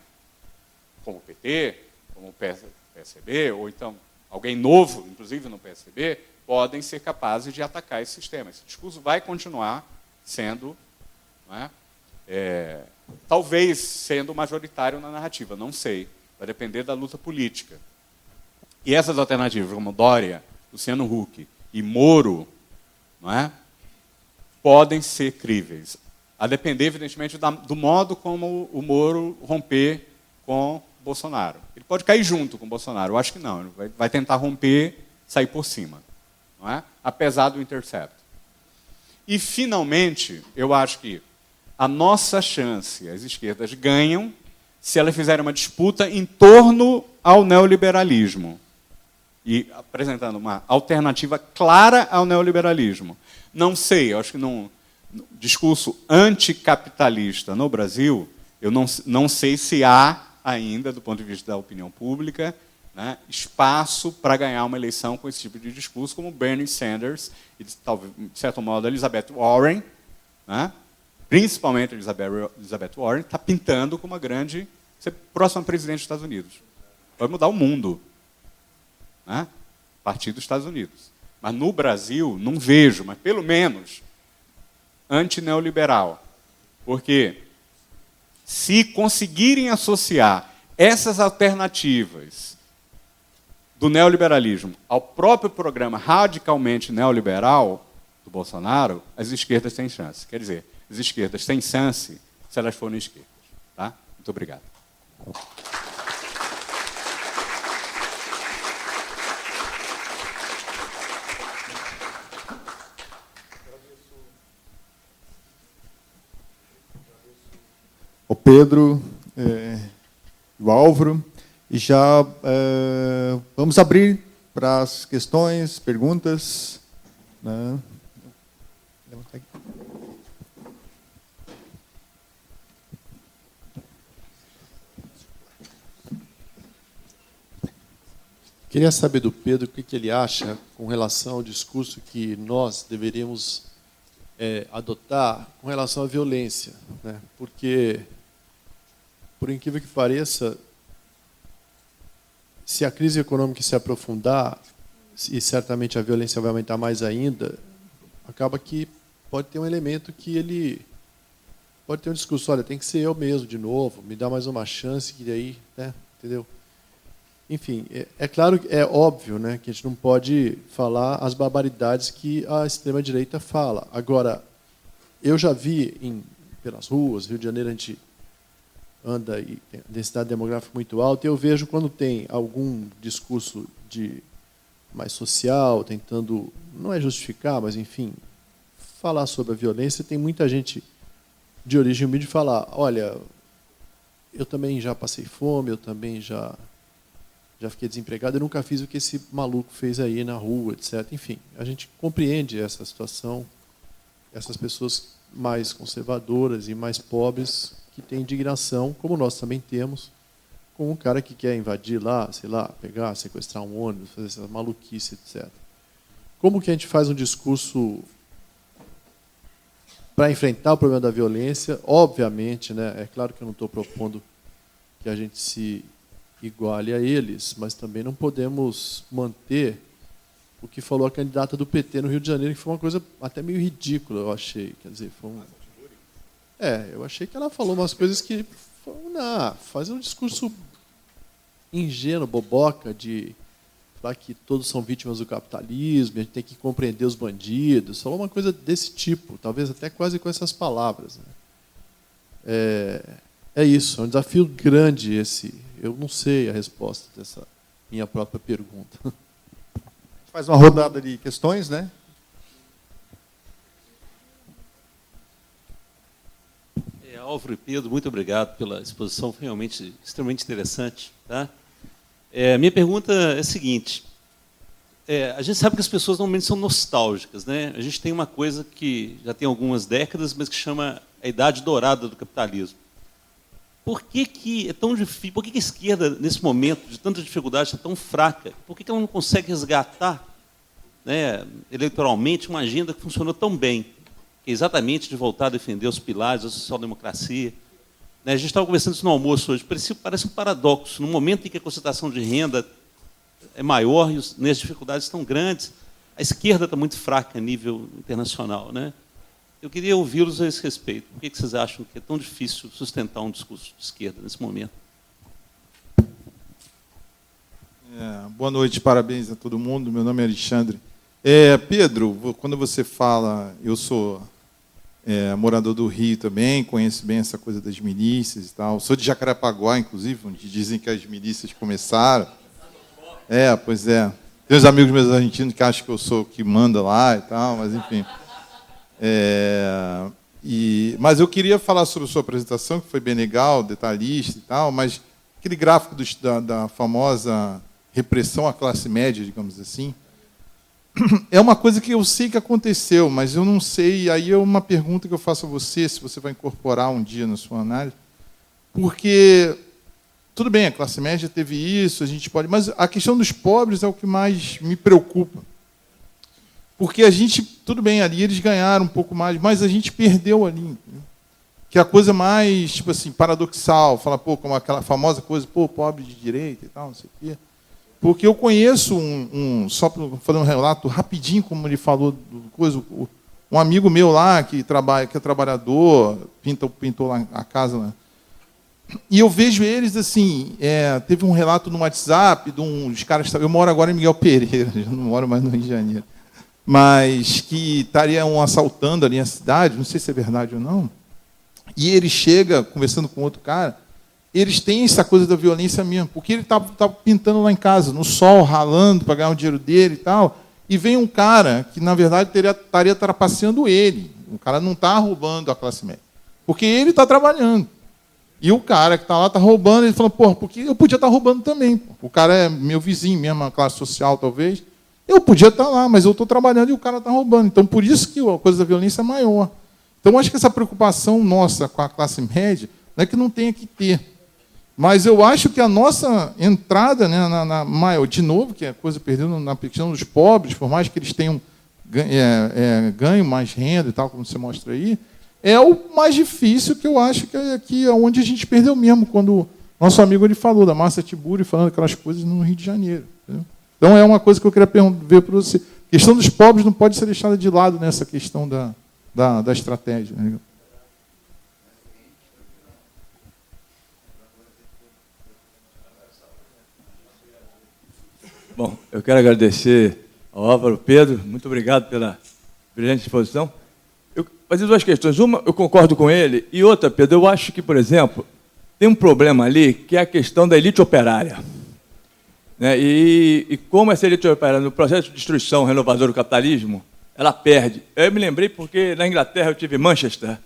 como o PT, como o PSB, ou então alguém novo, inclusive no PSB, podem ser capazes de atacar esse sistema. Esse discurso vai continuar sendo, não é, talvez sendo majoritário na narrativa, não sei. Vai depender da luta política. E essas alternativas, como Dória, Luciano Huck e Moro, não é, podem ser críveis. A depender, evidentemente, do modo como o Moro romper com Bolsonaro. Ele pode cair junto com Bolsonaro, eu acho que não. Ele vai tentar romper, sair por cima, não é? Apesar do Intercept. E, finalmente, eu acho que a nossa chance, as esquerdas ganham se elas fizerem uma disputa em torno ao neoliberalismo e apresentando uma alternativa clara ao neoliberalismo. Não sei, eu acho que num discurso anticapitalista no Brasil, eu não sei se há ainda, do ponto de vista da opinião pública, né, espaço para ganhar uma eleição com esse tipo de discurso, como Bernie Sanders e, talvez, de certo modo, Elizabeth Warren né? Principalmente a Elizabeth Warren, está pintando como uma grande... ser próxima presidente dos Estados Unidos. Vai mudar o mundo. Né? Partido dos Estados Unidos. Mas no Brasil, não vejo, mas pelo menos antineoliberal. Porque se conseguirem associar essas alternativas do neoliberalismo ao próprio programa radicalmente neoliberal do Bolsonaro, as esquerdas têm chance. Quer dizer, as esquerdas têm chance se elas forem esquerdas. Tá? Muito obrigado. O Pedro, o Álvaro, e já vamos abrir para as questões, perguntas. Né? Queria saber do Pedro o que ele acha com relação ao discurso que nós deveríamos adotar com relação à violência, né? Porque, por incrível que pareça, se a crise econômica se aprofundar, e certamente a violência vai aumentar mais ainda, acaba que pode ter um elemento que ele pode ter um discurso, olha, tem que ser eu mesmo de novo, me dá mais uma chance, que daí, né, entendeu? Enfim, é claro, é óbvio, né, que a gente não pode falar as barbaridades que a extrema-direita fala. Agora, eu já vi pelas ruas, Rio de Janeiro, a gente anda e tem densidade demográfica muito alta, e eu vejo quando tem algum discurso mais social, tentando, não é justificar, mas, enfim, falar sobre a violência, tem muita gente de origem humilde falar, olha, eu também já passei fome, eu também já fiquei desempregado, eu nunca fiz o que esse maluco fez aí na rua, etc. Enfim, a gente compreende essa situação, essas pessoas mais conservadoras e mais pobres que têm indignação, como nós também temos, com um cara que quer invadir lá, sei lá, pegar, sequestrar um ônibus, fazer essa maluquice, etc. Como que a gente faz um discurso para enfrentar o problema da violência? Obviamente, né, é claro que eu não estou propondo que a gente se iguale a eles, mas também não podemos manter o que falou a candidata do PT no Rio de Janeiro, que foi uma coisa até meio ridícula, eu achei. Quer dizer, eu achei que ela falou umas coisas que faz um discurso ingênuo, boboca, de falar que todos são vítimas do capitalismo, a gente tem que compreender os bandidos. Falou uma coisa desse tipo, talvez até quase com essas palavras. Né? É isso, é um desafio grande esse. Eu não sei a resposta dessa minha própria pergunta. Faz uma rodada de questões, né? Álvaro e Pedro, muito obrigado pela exposição, foi realmente extremamente interessante. Tá? Minha pergunta é a seguinte, a gente sabe que as pessoas normalmente são nostálgicas, né? A gente tem uma coisa que já tem algumas décadas, mas que chama a idade dourada do capitalismo. Por que é tão difícil? Por que a esquerda, nesse momento de tanta dificuldade, é tão fraca? Por que ela não consegue resgatar, né, eleitoralmente uma agenda que funcionou tão bem? Que é exatamente de voltar a defender os pilares da social-democracia. Né, a gente estava conversando isso no almoço hoje. Parece um paradoxo. No momento em que a concentração de renda é maior e as dificuldades estão grandes, a esquerda está muito fraca a nível internacional. Né? Eu queria ouvi-los a esse respeito. Por que vocês acham que é tão difícil sustentar um discurso de esquerda nesse momento? Boa noite, parabéns a todo mundo. Meu nome é Alexandre. Pedro, quando você fala, eu sou morador do Rio também, conheço bem essa coisa das milícias e tal. Sou de Jacarepaguá, inclusive, onde dizem que as milícias começaram. Pois é. Tem uns amigos meus argentinos que acham que eu sou o que manda lá e tal, mas enfim. Mas eu queria falar sobre a sua apresentação, que foi bem legal, detalhista e tal, mas aquele gráfico da famosa repressão à classe média, digamos assim, é uma coisa que eu sei que aconteceu, mas eu não sei, aí é uma pergunta que eu faço a você, se você vai incorporar um dia na sua análise, porque, tudo bem, a classe média teve isso, a gente pode, mas a questão dos pobres é o que mais me preocupa, porque a gente tudo bem, ali eles ganharam um pouco mais, mas a gente perdeu ali. Entendeu? Que é a coisa mais, tipo assim, paradoxal, fala, pô, como aquela famosa coisa, pô, pobre de direita e tal, não sei o quê. Porque eu conheço só para fazer um relato rapidinho, como ele falou, um amigo meu lá, que é trabalhador, pintou lá a casa lá. E eu vejo eles assim, teve um relato no WhatsApp de uns caras, eu moro agora em Miguel Pereira, já não moro mais no Rio de Janeiro, mas que estariam assaltando ali a cidade, não sei se é verdade ou não, e ele chega, conversando com outro cara, eles têm essa coisa da violência mesmo, porque ele está pintando lá em casa, no sol, ralando para ganhar o dinheiro dele e tal, e vem um cara que, na verdade, estaria trapaceando ele, o cara não está roubando a classe média, porque ele está trabalhando. E o cara que está lá está roubando, ele fala, pô, porque eu podia estar roubando também. O cara é meu vizinho, mesma classe social, talvez. Eu podia estar lá, mas eu estou trabalhando e o cara está roubando. Então, por isso que a coisa da violência é maior. Então, acho que essa preocupação nossa com a classe média não é que não tenha que ter. Mas eu acho que a nossa entrada, né, maior, de novo, que é a coisa perdida na questão dos pobres, por mais que eles tenham ganho mais renda e tal, como você mostra aí, é o mais difícil, que eu acho que é aqui onde a gente perdeu mesmo, quando nosso amigo ele falou, da Márcia Tiburi, falando aquelas coisas no Rio de Janeiro. Entendeu? Então, é uma coisa que eu queria ver para você. A questão dos pobres não pode ser deixada de lado nessa questão da estratégia. Né? Bom, eu quero agradecer ao Álvaro Pedro, muito obrigado pela brilhante exposição. Eu fazer duas questões. Uma, eu concordo com ele, e outra, Pedro, eu acho que, por exemplo, tem um problema ali, que é a questão da elite operária. Né? E como essa elite operária, no processo de destruição renovador do capitalismo, ela perde. Eu me lembrei porque na Inglaterra eu tive Manchester,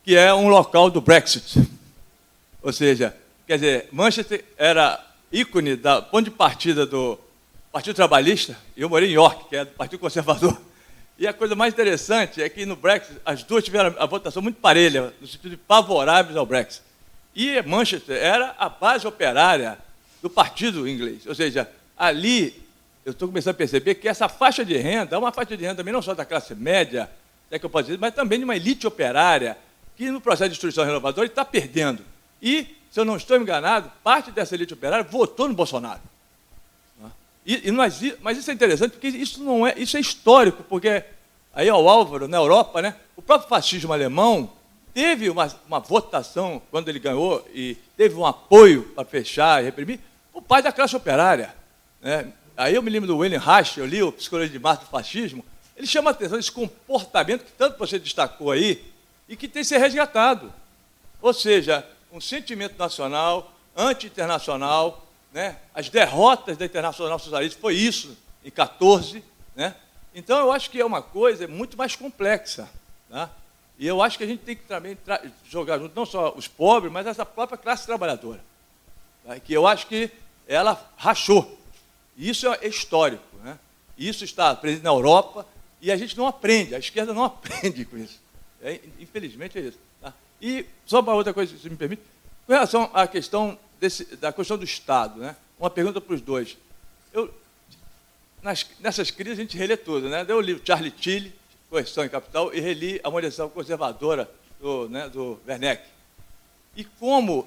que é um local do Brexit. Ou seja, quer dizer, Manchester era ícone da ponto de partida do Partido Trabalhista, e eu morei em York, que é do Partido Conservador. E a coisa mais interessante é que no Brexit as duas tiveram a votação muito parelha, no sentido de favoráveis ao Brexit. E Manchester era a base operária do partido inglês. Ou seja, ali eu estou começando a perceber que essa faixa de renda é uma faixa de renda também não só da classe média, é que eu posso dizer, mas também de uma elite operária que no processo de destruição renovadora está perdendo. E, se eu não estou enganado, parte dessa elite operária votou no Bolsonaro. Mas isso é interessante, porque isso é histórico, porque aí ao Álvaro, na Europa, né, o próprio fascismo alemão teve uma votação, quando ele ganhou, e teve um apoio para fechar e reprimir, por parte da classe operária. Né? Aí eu me lembro do Wilhelm Reich, eu li o Psicologia de Marx do Fascismo, ele chama a atenção desse comportamento que tanto você destacou aí, e que tem que ser resgatado. Ou seja, um sentimento nacional, anti-internacional, né? As derrotas da Internacional Socialista foi isso, em 14. Né? Então, eu acho que é uma coisa muito mais complexa. Tá? E eu acho que a gente tem que também jogar junto não só os pobres, mas essa própria classe trabalhadora. Tá? Que eu acho que ela rachou. E isso é histórico. Né? Isso está presente na Europa e a gente não aprende, a esquerda não aprende com isso. Infelizmente é isso. Tá? E só uma outra coisa, se me permite, com relação à questão da questão do Estado, né? Uma pergunta para os dois. Nessas crises a gente relê tudo, né? Eu li o Charlie Tille, Coerção em Capital, e reli a Modernização Conservadora do Werneck. E como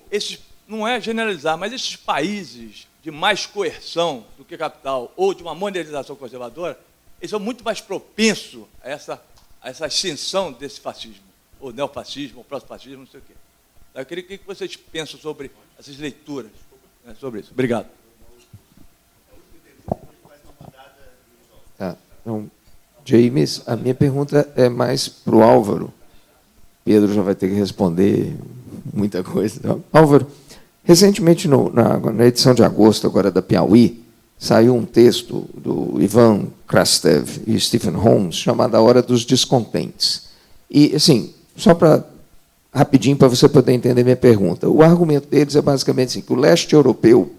não é generalizar, mas esses países de mais coerção do que capital, ou de uma modernização conservadora, eles são muito mais propensos a essa ascensão desse fascismo, ou neofascismo, ou próximo-fascismo, não sei o quê. Eu queria que vocês pensem sobre essas leituras, né, sobre isso. Obrigado. Então, James, a minha pergunta é mais para o Álvaro. Pedro já vai ter que responder muita coisa. Então, Álvaro, recentemente, na edição de agosto agora da Piauí, saiu um texto do Ivan Krastev e Stephen Holmes chamado A Hora dos Descontentes. E, assim, só rapidinho para você poder entender minha pergunta. O argumento deles é basicamente assim, que o leste europeu,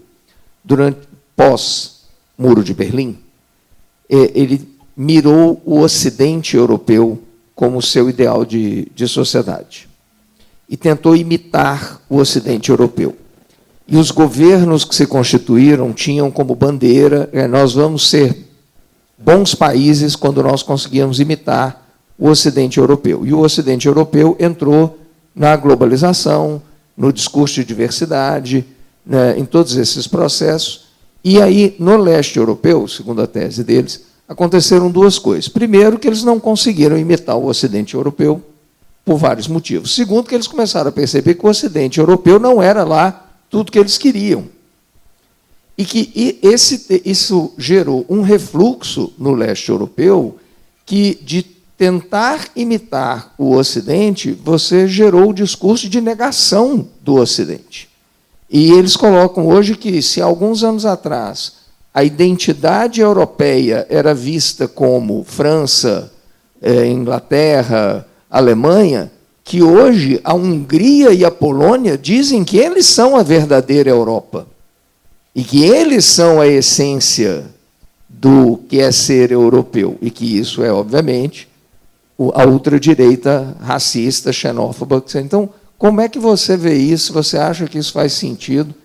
pós-Muro de Berlim, ele mirou o ocidente europeu como seu ideal de sociedade e tentou imitar o ocidente europeu. E os governos que se constituíram tinham como bandeira, nós vamos ser bons países quando nós conseguíamos imitar o Ocidente europeu. E o Ocidente europeu entrou na globalização, no discurso de diversidade, né, em todos esses processos. E aí, no leste europeu, segundo a tese deles, aconteceram duas coisas. Primeiro, que eles não conseguiram imitar o Ocidente europeu por vários motivos. Segundo, que eles começaram a perceber que o Ocidente europeu não era lá tudo que eles queriam. E que isso gerou um refluxo no leste europeu que, de tentar imitar o Ocidente, você gerou o discurso de negação do Ocidente. E eles colocam hoje que, se alguns anos atrás a identidade europeia era vista como França, Inglaterra, Alemanha, que hoje a Hungria e a Polônia dizem que eles são a verdadeira Europa e que eles são a essência do que é ser europeu, e que isso é, obviamente, a ultradireita racista, xenófoba. Então, como é que você vê isso? Você acha que isso faz sentido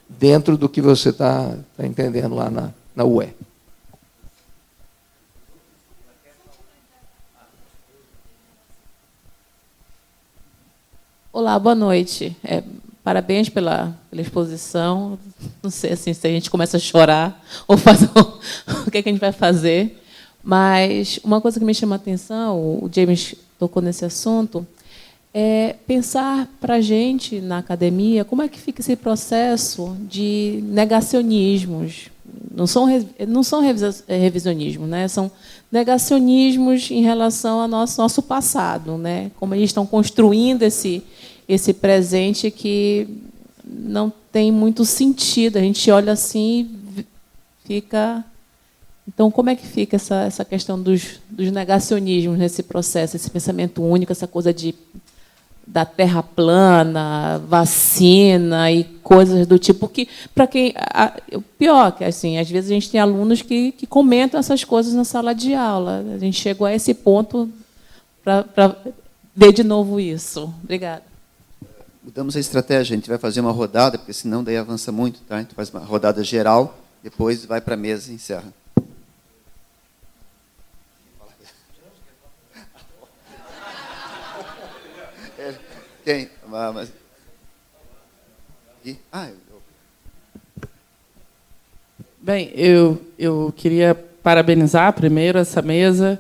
dentro do que você está entendendo lá na UE? Olá, boa noite. Parabéns pela exposição. Não sei assim, se a gente começa a chorar ou faz o que a gente vai fazer. Mas uma coisa que me chama a atenção, o James tocou nesse assunto, é pensar para a gente, na academia, como é que fica esse processo de negacionismos. Não são revisionismos, né? São negacionismos em relação ao nosso passado, né? Como eles estão construindo esse presente que não tem muito sentido. A gente olha assim e fica... Então, como é que fica essa questão dos negacionismos nesse processo, esse pensamento único, essa coisa da terra plana, vacina e coisas do tipo que, para quem... O pior, que assim, às vezes a gente tem alunos que comentam essas coisas na sala de aula. A gente chegou a esse ponto para ver de novo isso. Obrigada. Mudamos a estratégia, a gente vai fazer uma rodada, porque senão daí avança muito, tá? A gente faz uma rodada geral, depois vai para a mesa e encerra. Quem? Bem, eu queria parabenizar primeiro essa mesa.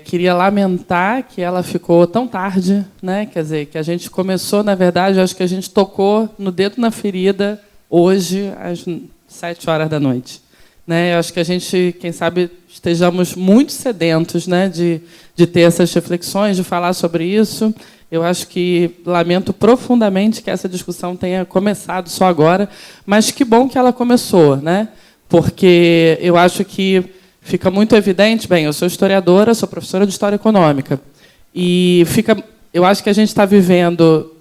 Queria lamentar que ela ficou tão tarde, né? Quer dizer, que a gente começou, na verdade, acho que a gente tocou no dedo na ferida hoje, às 7 horas da noite. Né? Eu acho que a gente, quem sabe, estejamos muito sedentos, né, de ter essas reflexões, de falar sobre isso. Eu acho que lamento profundamente que essa discussão tenha começado só agora, mas que bom que ela começou, né? Porque eu acho que fica muito evidente. Bem, eu sou historiadora, sou professora de História Econômica, e eu acho que a gente está vivendo,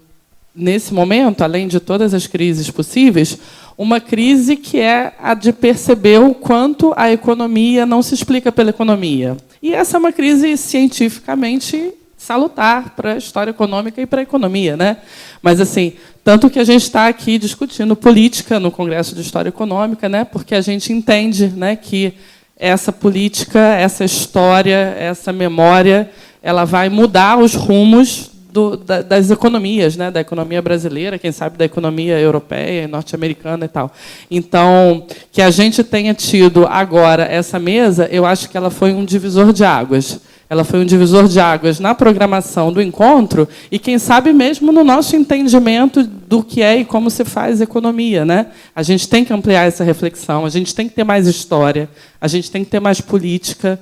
nesse momento, além de todas as crises possíveis, uma crise que é a de perceber o quanto a economia não se explica pela economia. E essa é uma crise cientificamente salutar para a história econômica e para a economia, né? Mas assim, tanto que a gente está aqui discutindo política no Congresso de História Econômica, né? Porque a gente entende, né, que essa política, essa história, essa memória, ela vai mudar os rumos das economias, né? Da economia brasileira, quem sabe da economia europeia e norte-americana e tal. Então, que a gente tenha tido agora essa mesa, eu acho que ela foi um divisor de águas. Ela foi um divisor de águas na programação do encontro e, quem sabe, mesmo no nosso entendimento do que é e como se faz economia, né? A gente tem que ampliar essa reflexão, a gente tem que ter mais história, a gente tem que ter mais política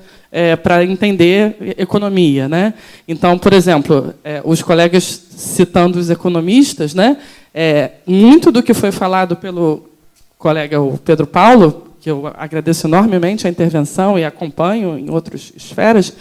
para entender economia, né? Então, por exemplo, os colegas citando os economistas, né? Muito do que foi falado pelo colega o Pedro Paulo, que eu agradeço enormemente a intervenção e acompanho em outras esferas,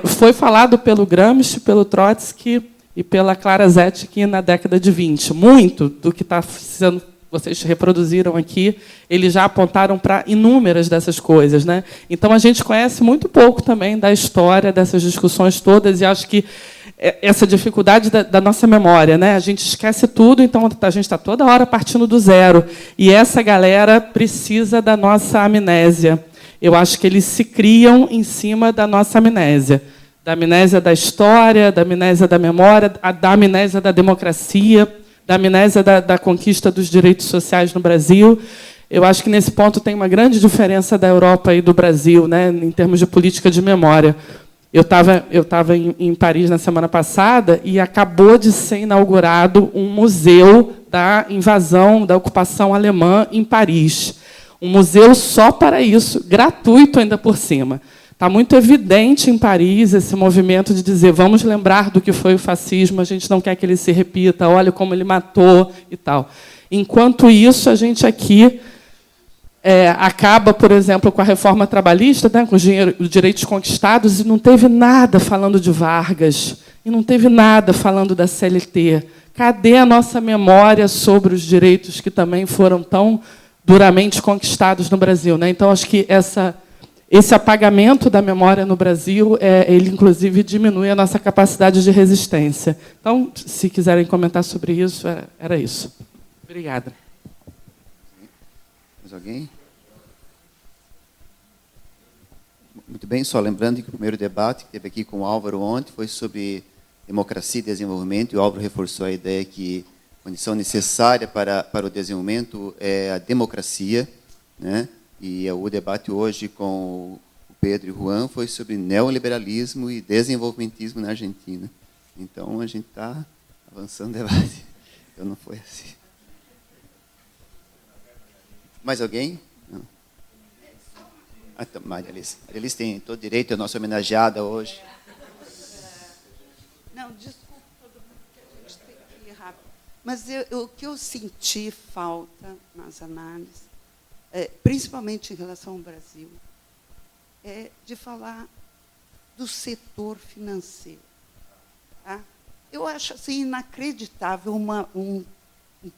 foi falado pelo Gramsci, pelo Trotsky e pela Clara Zetkin na década de 20. Muito do que está sendo, vocês reproduziram aqui, eles já apontaram para inúmeras dessas coisas, né? Então, a gente conhece muito pouco também da história dessas discussões todas, e acho que essa dificuldade da nossa memória, né? A gente esquece tudo, então a gente está toda hora partindo do zero. E essa galera precisa da nossa amnésia. eu acho que eles se criam em cima da nossa amnésia. Da amnésia da história, da amnésia da memória, da amnésia da democracia, da amnésia da conquista dos direitos sociais no Brasil. Eu acho que, nesse ponto, tem uma grande diferença da Europa e do Brasil, né, em termos de política de memória. Eu estava em Paris na semana passada e acabou de ser inaugurado um museu da invasão, da ocupação alemã em Paris. Um museu só para isso, gratuito ainda por cima. Está muito evidente em Paris esse movimento de dizer vamos lembrar do que foi o fascismo, a gente não quer que ele se repita, olha como ele matou e tal. Enquanto isso, a gente aqui acaba, por exemplo, com a reforma trabalhista, né, com os direitos conquistados, e não teve nada falando de Vargas, e não teve nada falando da CLT. Cadê a nossa memória sobre os direitos que também foram tão duramente conquistados no Brasil, né? Então, acho que esse apagamento da memória no Brasil, ele, inclusive, diminui a nossa capacidade de resistência. Então, se quiserem comentar sobre isso, era isso. Obrigada. Mais alguém? Muito bem, só lembrando que o primeiro debate que teve aqui com o Álvaro ontem foi sobre democracia e desenvolvimento, e o Álvaro reforçou a ideia que a condição necessária para o desenvolvimento é a democracia, né? E o debate hoje com o Pedro e o Juan foi sobre neoliberalismo e desenvolvimentismo na Argentina. Então, a gente está avançando o debate. Então, não foi assim. Mais alguém? Não. Então, Maria Alice. Maria Alice tem todo direito, é a nossa homenageada hoje. Não, desculpa todo mundo que a gente tem que ir rápido. Mas o que eu senti falta nas análises, principalmente em relação ao Brasil, é de falar do setor financeiro. Tá? Eu acho assim, inacreditável um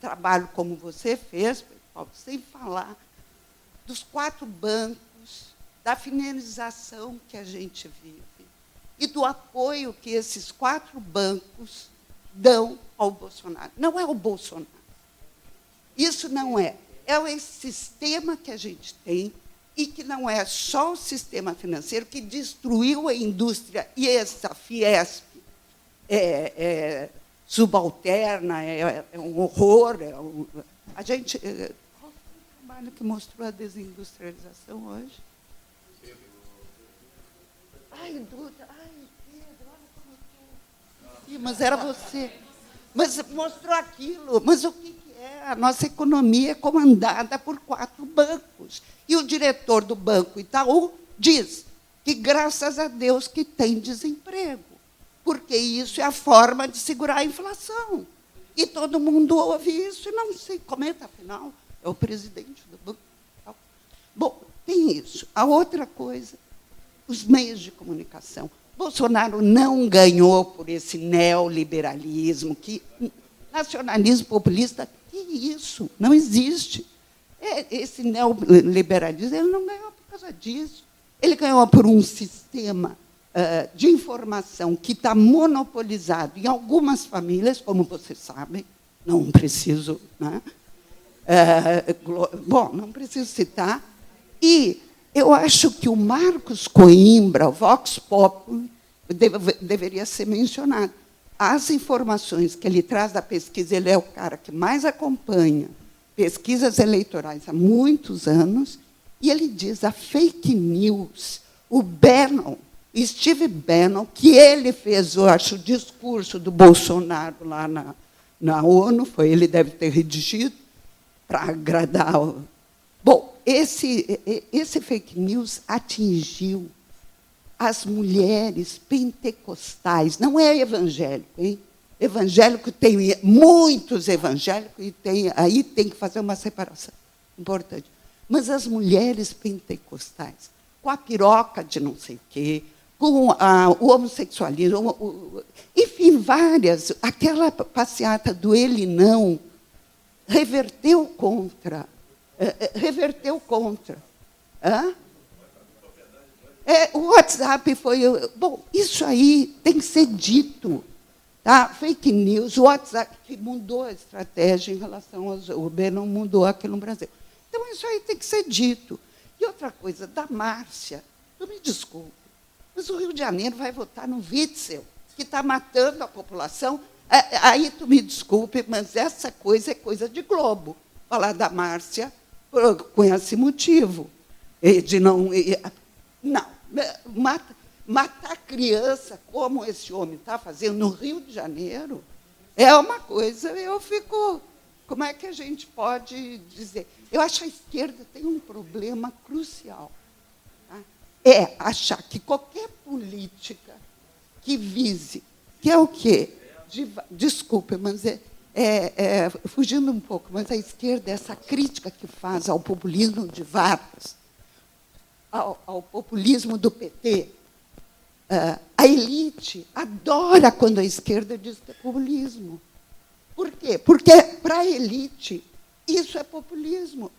trabalho como você fez, Paulo, sem falar dos 4 bancos, da finalização que a gente vive e do apoio que esses 4 bancos dão ao Bolsonaro. Não é o Bolsonaro. Isso não é. É esse sistema que a gente tem e que não é só o sistema financeiro que destruiu a indústria e essa Fiesp subalterna, é um horror. A gente... Qual foi o trabalho que mostrou a desindustrialização hoje? Ai, Duda, Pedro, olha como eu estou... Mas era você. Mas mostrou aquilo. Mas o que é? A nossa economia é comandada por 4 bancos. E o diretor do Banco Itaú diz que, graças a Deus, que tem desemprego, porque isso é a forma de segurar a inflação. E todo mundo ouve isso e não se comenta, afinal, é o presidente do banco. Bom, tem isso. A outra coisa, os meios de comunicação. Bolsonaro não ganhou por esse neoliberalismo, nacionalismo populista, que isso? Não existe. Esse neoliberalismo, ele não ganhou por causa disso. Ele ganhou por um sistema de informação que está monopolizado em algumas famílias, como vocês sabem, não preciso, né? Bom, não preciso citar. E eu acho que o Marcos Coimbra, o Vox Populi, deveria ser mencionado. As informações que ele traz da pesquisa, ele é o cara que mais acompanha pesquisas eleitorais há muitos anos, e ele diz a fake news, o Bannon, Steve Bannon, que ele fez, eu acho, o discurso do Bolsonaro lá na ONU, ele deve ter redigido para agradar. Bom, esse fake news atingiu as mulheres pentecostais, não é evangélico, hein? Evangélico tem muitos evangélicos e aí tem que fazer uma separação importante. Mas as mulheres pentecostais, com a piroca de não sei o quê, com o homossexualismo, enfim, várias. Aquela passeata do ele não reverteu contra. Hã? O WhatsApp foi... Bom, isso aí tem que ser dito. Tá? Fake news, o WhatsApp que mudou a estratégia em relação ao Uber, não mudou aqui no Brasil. Então, isso aí tem que ser dito. E outra coisa, da Márcia, tu me desculpe, mas o Rio de Janeiro vai votar no Witzel, que está matando a população. Aí tu me desculpe, mas essa coisa é coisa de Globo. Falar da Márcia com esse motivo. De não. Não. Matar criança, como esse homem está fazendo no Rio de Janeiro, é uma coisa, eu fico. Como é que a gente pode dizer? Eu acho que a esquerda tem um problema crucial. Tá? É achar que qualquer política que vise, que é o quê? Desculpe, mas fugindo um pouco, mas a esquerda, essa crítica que faz ao populismo de Vargas, ao populismo do PT, a elite adora quando a esquerda diz que é populismo. Por quê? Porque, para a elite, isso é populismo.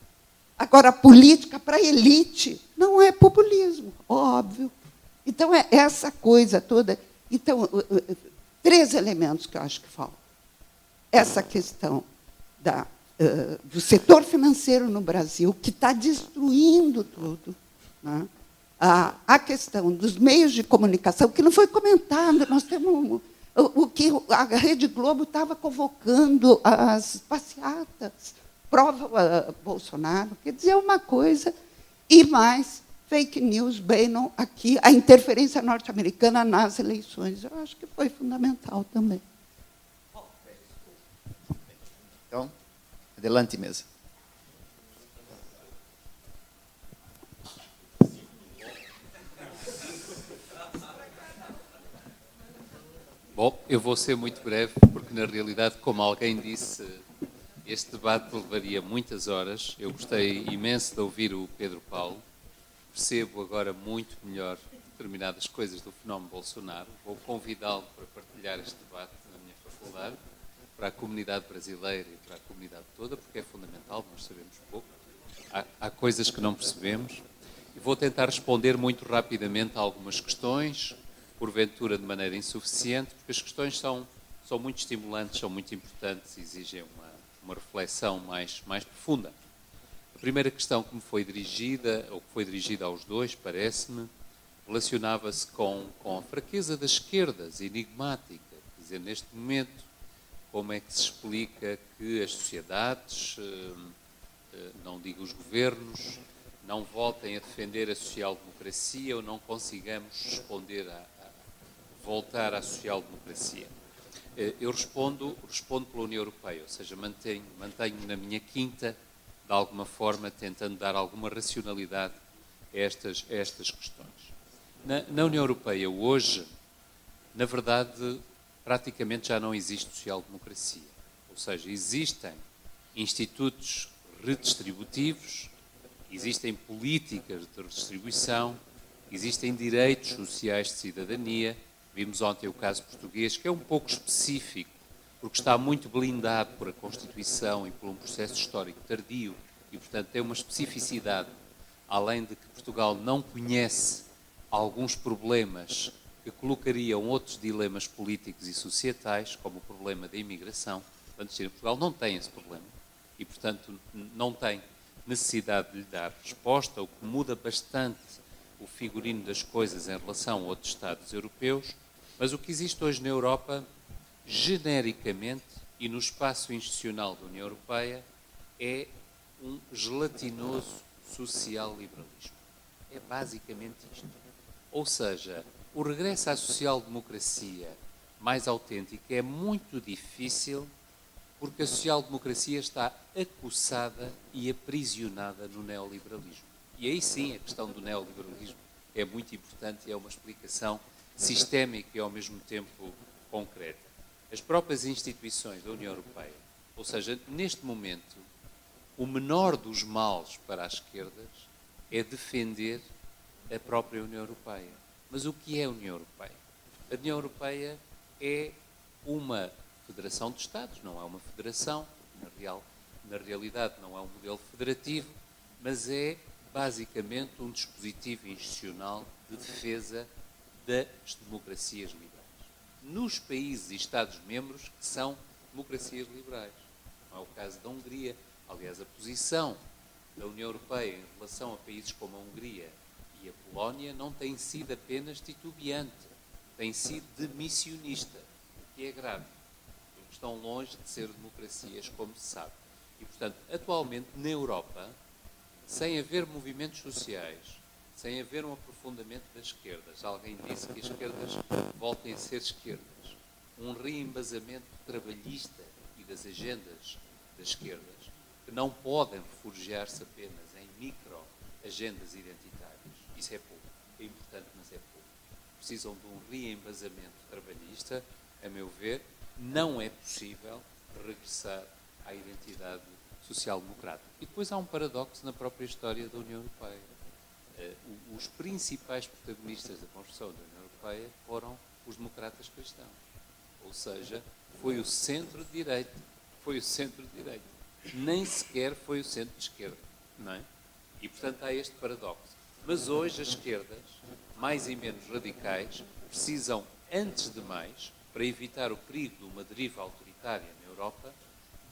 Agora, a política, para a elite, não é populismo, óbvio. Então, é essa coisa toda. Então, 3 elementos que eu acho que faltam. Essa questão do setor financeiro no Brasil, que está destruindo tudo, né? A questão dos meios de comunicação, que não foi comentado, nós temos o que a Rede Globo estava convocando as passeatas, prova Bolsonaro, quer dizer, uma coisa, e mais fake news, Bannon, aqui, a interferência norte-americana nas eleições, eu acho que foi fundamental também. Então, adelante, mesa. Bom, eu vou ser muito breve, porque, na realidade, como alguém disse, este debate levaria muitas horas. Eu gostei imenso de ouvir o Pedro Paulo. Percebo agora muito melhor determinadas coisas do fenómeno Bolsonaro. Vou convidá-lo para partilhar este debate na minha faculdade, para a comunidade brasileira e para a comunidade toda, porque é fundamental, nós sabemos pouco. Há coisas que não percebemos. E vou tentar responder muito rapidamente a algumas questões, porventura de maneira insuficiente, porque as questões são muito estimulantes, são muito importantes e exigem uma reflexão mais profunda. A primeira questão que me foi dirigida, ou que foi dirigida aos dois, parece-me, relacionava-se com a fraqueza das esquerdas, enigmática. Quer dizer, neste momento, como é que se explica que as sociedades, não digo os governos, não voltem a defender a social-democracia ou não consigamos responder voltar à social-democracia. Eu respondo pela União Europeia, ou seja, mantenho na minha quinta, de alguma forma, tentando dar alguma racionalidade a estas questões. Na União Europeia, hoje, na verdade, praticamente já não existe social-democracia. Ou seja, existem institutos redistributivos, existem políticas de redistribuição, existem direitos sociais de cidadania. Vimos ontem o caso português, que é um pouco específico, porque está muito blindado por a Constituição e por um processo histórico tardio, e, portanto, tem uma especificidade, além de que Portugal não conhece alguns problemas que colocariam outros dilemas políticos e societais, como o problema da imigração. Portanto, Portugal não tem esse problema e, portanto, não tem necessidade de lhe dar resposta, o que muda bastante o figurino das coisas em relação a outros Estados europeus. Mas o que existe hoje na Europa, genericamente, e no espaço institucional da União Europeia, é um gelatinoso social-liberalismo. É basicamente isto. Ou seja, o regresso à social-democracia mais autêntica é muito difícil porque a social-democracia está acossada e aprisionada no neoliberalismo. E aí sim a questão do neoliberalismo é muito importante e é uma explicação sistémica e ao mesmo tempo concreta. As próprias instituições da União Europeia, ou seja, neste momento, o menor dos males para as esquerdas é defender a própria União Europeia. Mas o que é a União Europeia? A União Europeia é uma federação de Estados, não é uma federação, na realidade não é um modelo federativo, mas é basicamente um dispositivo institucional de defesa das democracias liberais. Nos países e Estados-membros que são democracias liberais. Não é o caso da Hungria. Aliás, a posição da União Europeia em relação a países como a Hungria e a Polónia não tem sido apenas titubeante, tem sido demissionista, o que é grave, porque estão longe de ser democracias, como se sabe. E, portanto, atualmente, na Europa, sem haver movimentos sociais, sem haver um aprofundamento das esquerdas, alguém disse que as esquerdas voltem a ser esquerdas, um reembasamento trabalhista e das agendas das esquerdas, que não podem refugiar-se apenas em micro-agendas identitárias. Isso é pouco. É importante, mas é pouco. Precisam de um reembasamento trabalhista. A meu ver, não é possível regressar à identidade social-democrata. E depois há um paradoxo na própria história da União Europeia. Os principais protagonistas da construção da União Europeia foram os democratas cristãos. Ou seja, foi o centro-direita. Foi o centro-direita. Nem sequer foi o centro-esquerda. Não é? E, portanto, há este paradoxo. Mas hoje as esquerdas, mais e menos radicais, precisam, antes de mais, para evitar o perigo de uma deriva autoritária na Europa,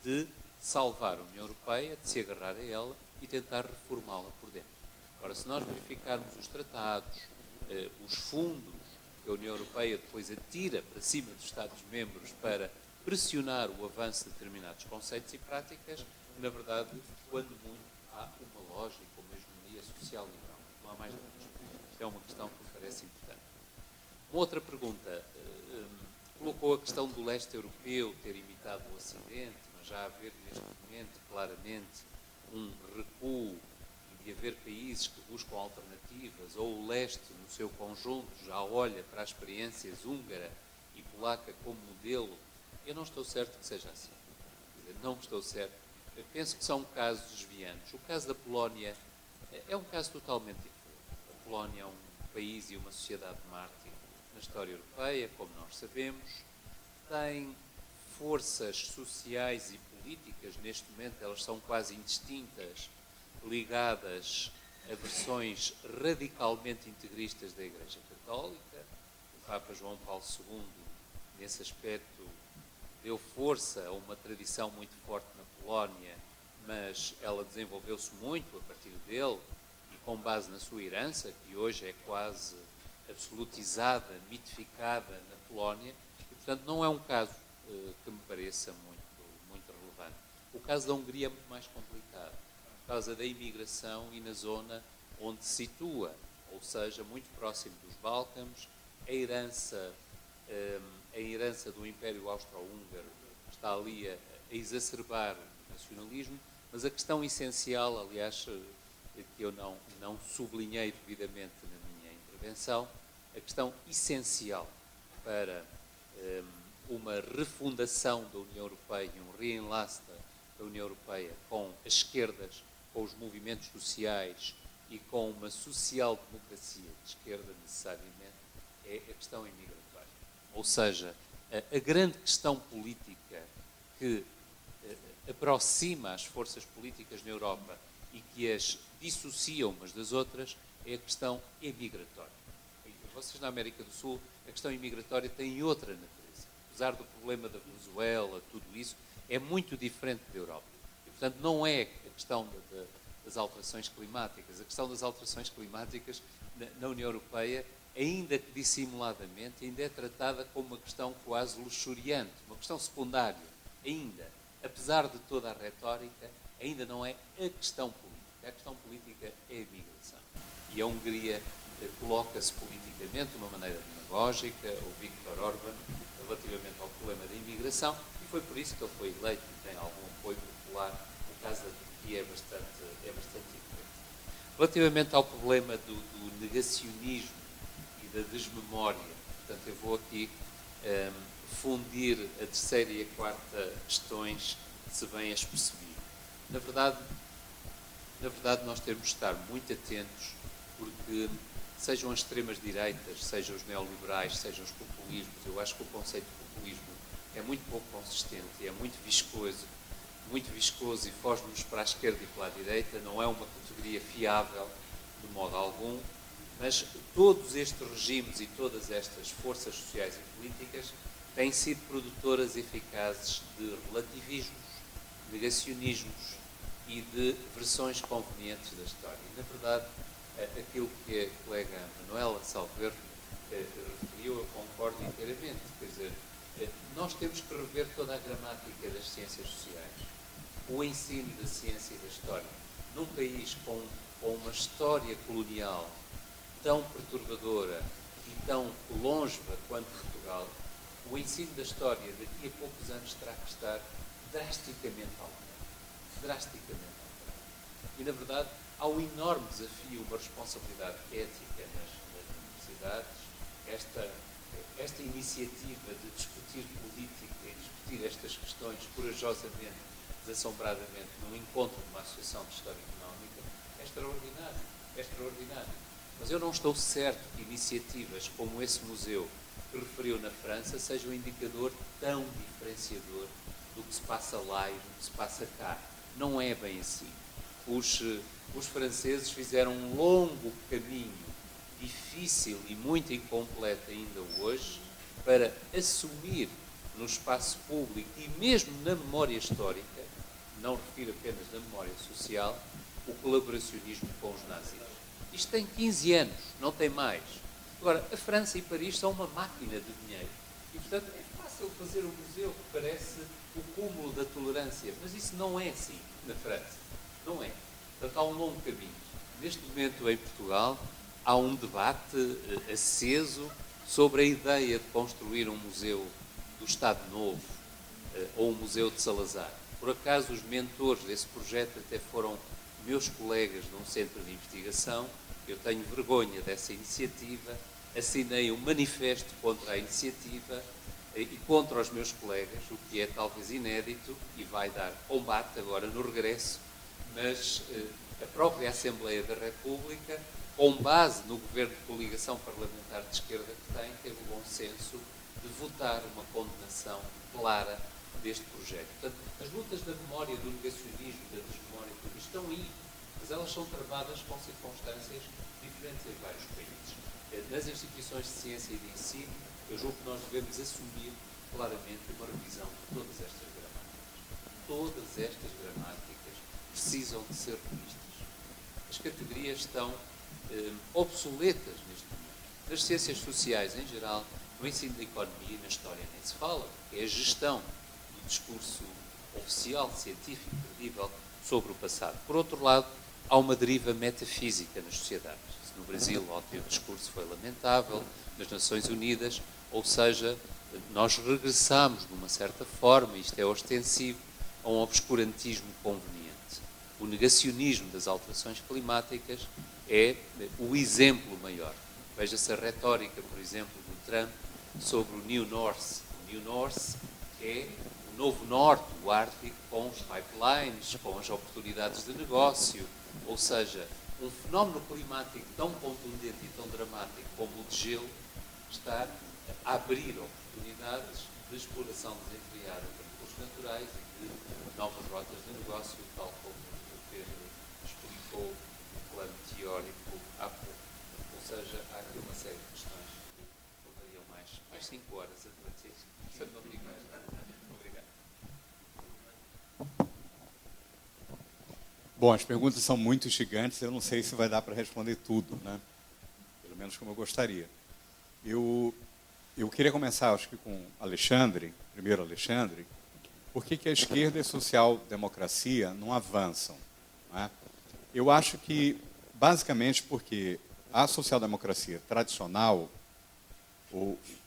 de salvar a União Europeia, de se agarrar a ela e tentar reformá-la por dentro. Ora, se nós verificarmos os tratados, os fundos que a União Europeia depois atira para cima dos Estados-membros para pressionar o avanço de determinados conceitos e práticas, na verdade, quando muito, há uma lógica, uma hegemonia social liberal. Não há mais nada. Isto é uma questão que me parece importante. Uma outra pergunta. Colocou a questão do leste europeu ter imitado o Ocidente, mas já haver neste momento claramente um recuo e de haver países que buscam alternativas, ou o leste no seu conjunto já olha para as experiências húngara e polaca como modelo. Eu não estou certo que seja assim. Não estou certo. Eu penso que são casos desviantes. O caso da Polónia é um caso totalmente diferente. A Polónia é um país e uma sociedade mártir na história europeia, como nós sabemos, tem forças sociais e políticas, neste momento elas são quase indistintas, ligadas a versões radicalmente integristas da Igreja Católica. O Papa João Paulo II, nesse aspecto, deu força a uma tradição muito forte na Polónia, mas ela desenvolveu-se muito a partir dele e com base na sua herança, que hoje é quase absolutizada, mitificada na Polónia, e, portanto, não é um caso que me pareça muito relevante. O caso da Hungria é muito mais complicado, por causa da imigração e na zona onde se situa, ou seja, muito próximo dos Balcãs, a herança do Império Austro-Húngaro está ali a exacerbar o nacionalismo, mas a questão essencial, aliás, que eu não sublinhei devidamente na minha intervenção, a questão essencial para uma refundação da União Europeia e um reenlace da União Europeia com as esquerdas, com os movimentos sociais e com uma social-democracia de esquerda, necessariamente, é a questão imigratória. Ou seja, a grande questão política que aproxima as forças políticas na Europa e que as dissocia umas das outras é a questão imigratória. Vocês na América do Sul, a questão imigratória tem outra natureza. Apesar do problema da Venezuela, tudo isso, é muito diferente da Europa. E, portanto, não é a questão das alterações climáticas. A questão das alterações climáticas na União Europeia, ainda que dissimuladamente, ainda é tratada como uma questão quase luxuriante, uma questão secundária. Ainda, apesar de toda a retórica, ainda não é a questão política. A questão política é a migração. E a Hungria coloca-se politicamente de uma maneira demagógica, o Viktor Orbán, relativamente ao problema da imigração, e foi por isso que ele foi eleito e tem algum apoio popular. O caso da Turquia é bastante diferente. Relativamente ao problema do negacionismo e da desmemória, portanto, eu vou aqui fundir a terceira e a quarta questões, se bem as percebi. Na verdade, nós temos de estar muito atentos, porque sejam as extremas-direitas, sejam os neoliberais, sejam os populismos, eu acho que o conceito de populismo é muito pouco consistente, é muito viscoso e foge-nos para a esquerda e para a direita, não é uma categoria fiável de modo algum, mas todos estes regimes e todas estas forças sociais e políticas têm sido produtoras eficazes de relativismos, negacionismos, e de versões convenientes da história. E, na verdade, aquilo que a colega Manuela Salvador referiu, eu concordo inteiramente. Quer dizer, nós temos que rever toda a gramática das ciências sociais, o ensino da ciência e da história. Num país com uma história colonial tão perturbadora e tão longeva quanto Portugal, o ensino da história daqui a poucos anos terá que estar drasticamente alterado. Drasticamente alterado. E, na verdade, há um enorme desafio, uma responsabilidade ética nas universidades, esta iniciativa de discutir política e discutir estas questões corajosamente, desassombradamente, num encontro de uma associação de história económica, é extraordinário. É extraordinário. Mas eu não estou certo que iniciativas como esse museu que referiu na França seja um indicador tão diferenciador do que se passa lá e do que se passa cá. Não é bem assim. Os franceses fizeram um longo caminho, difícil e muito incompleto ainda hoje, para assumir no espaço público e mesmo na memória histórica, não refiro apenas na memória social, o colaboracionismo com os nazis. Isto tem 15 anos, não tem mais. Agora, a França e Paris são uma máquina de dinheiro. E, portanto, é fácil fazer um museu que parece o cúmulo da tolerância, mas isso não é assim na França. Não é. Portanto, há um longo caminho. Neste momento, em Portugal, há um debate aceso sobre a ideia de construir um museu do Estado Novo ou um museu de Salazar. Por acaso, os mentores desse projeto até foram meus colegas num centro de investigação. Eu tenho vergonha dessa iniciativa, assinei um manifesto contra a iniciativa e contra os meus colegas, o que é talvez inédito e vai dar combate agora no regresso, mas a própria Assembleia da República, com base no governo de coligação parlamentar de esquerda que tem, teve o bom senso de votar uma condenação clara deste projeto. Portanto, as lutas da memória, do negacionismo, da desmemória, tudo isto estão aí, mas elas são travadas com circunstâncias diferentes em vários países. Nas instituições de ciência e de ensino, eu julgo que nós devemos assumir claramente uma revisão de todas estas gramáticas. Todas estas gramáticas precisam de ser revistas. As categorias estão obsoletas neste momento. Nas ciências sociais, em geral, no ensino da economia e na história nem se fala, que é a gestão do discurso oficial, científico, credível, sobre o passado. Por outro lado, há uma deriva metafísica nas sociedades. No Brasil, ontem o discurso foi lamentável, nas Nações Unidas, ou seja, nós regressamos, de uma certa forma, isto é ostensivo, a um obscurantismo conveniente. O negacionismo das alterações climáticas é o exemplo maior. Veja-se a retórica, por exemplo, do Trump sobre o New North. O New North é o novo norte, o Ártico, com os pipelines, com as oportunidades de negócio, ou seja, um fenómeno climático tão contundente e tão dramático como o de gelo está a abrir oportunidades de exploração desenfreada de recursos naturais e de novas rotas de negócio, tal como o Pedro explicou no plano teórico há pouco. Ou seja, há aqui uma série de questões que levariam mais 5 horas a debater. Portanto, não digo mais nada. Obrigado. Bom, as perguntas são muito gigantes, eu não sei se vai dar para responder tudo, né? Pelo menos como eu gostaria. Eu queria começar, acho que com Alexandre, primeiro Alexandre, por que a esquerda e a social-democracia não avançam? Né? Eu acho que, basicamente, porque a social-democracia tradicional,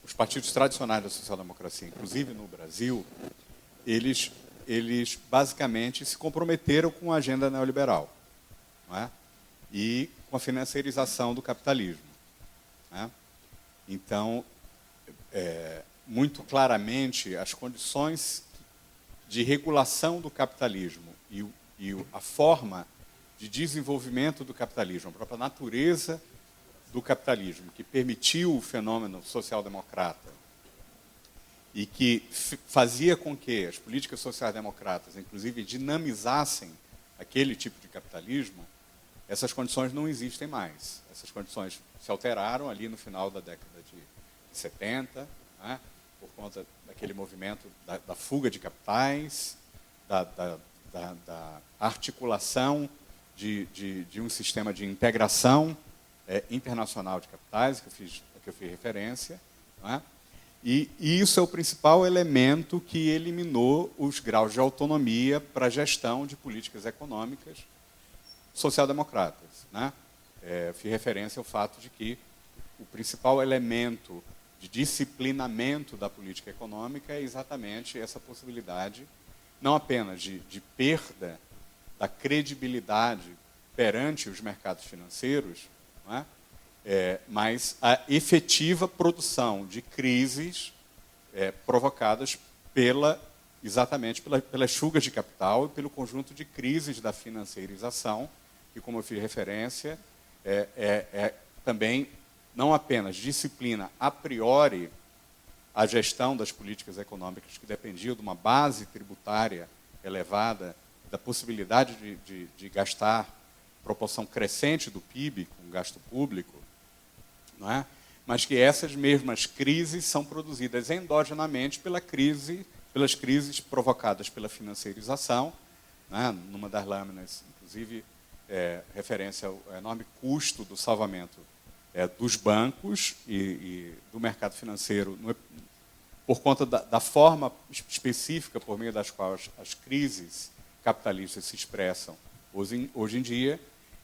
os partidos tradicionais da social-democracia, inclusive no Brasil, eles basicamente se comprometeram com a agenda neoliberal, não é? E com a financiarização do capitalismo. Não é? Então, muito claramente, as condições de regulação do capitalismo e a forma de desenvolvimento do capitalismo, a própria natureza do capitalismo, que permitiu o fenômeno social-democrata e que fazia com que as políticas social-democratas, inclusive, dinamizassem aquele tipo de capitalismo, essas condições não existem mais. Essas condições se alteraram ali no final da década de 70, né, por conta daquele movimento da fuga de capitais, da da articulação de um sistema de integração internacional de capitais, que eu fiz referência, não é? E isso é o principal elemento que eliminou os graus de autonomia para a gestão de políticas econômicas social-democratas, né? Fiz referência ao fato de que o principal elemento de disciplinamento da política econômica é exatamente essa possibilidade, não apenas de perda da credibilidade perante os mercados financeiros, não é? Mas a efetiva produção de crises provocadas exatamente pelas fugas de capital e pelo conjunto de crises da financiarização, que, como eu fiz referência, também não apenas disciplina a priori a gestão das políticas econômicas que dependiam de uma base tributária elevada, da possibilidade de gastar proporção crescente do PIB com gasto público, não é? Mas que essas mesmas crises são produzidas endogenamente pelas crises provocadas pela financiarização, né? Numa das lâminas, inclusive, referência ao enorme custo do salvamento dos bancos e do mercado financeiro, por conta da forma específica por meio das quais as crises capitalistas se expressam hoje em dia,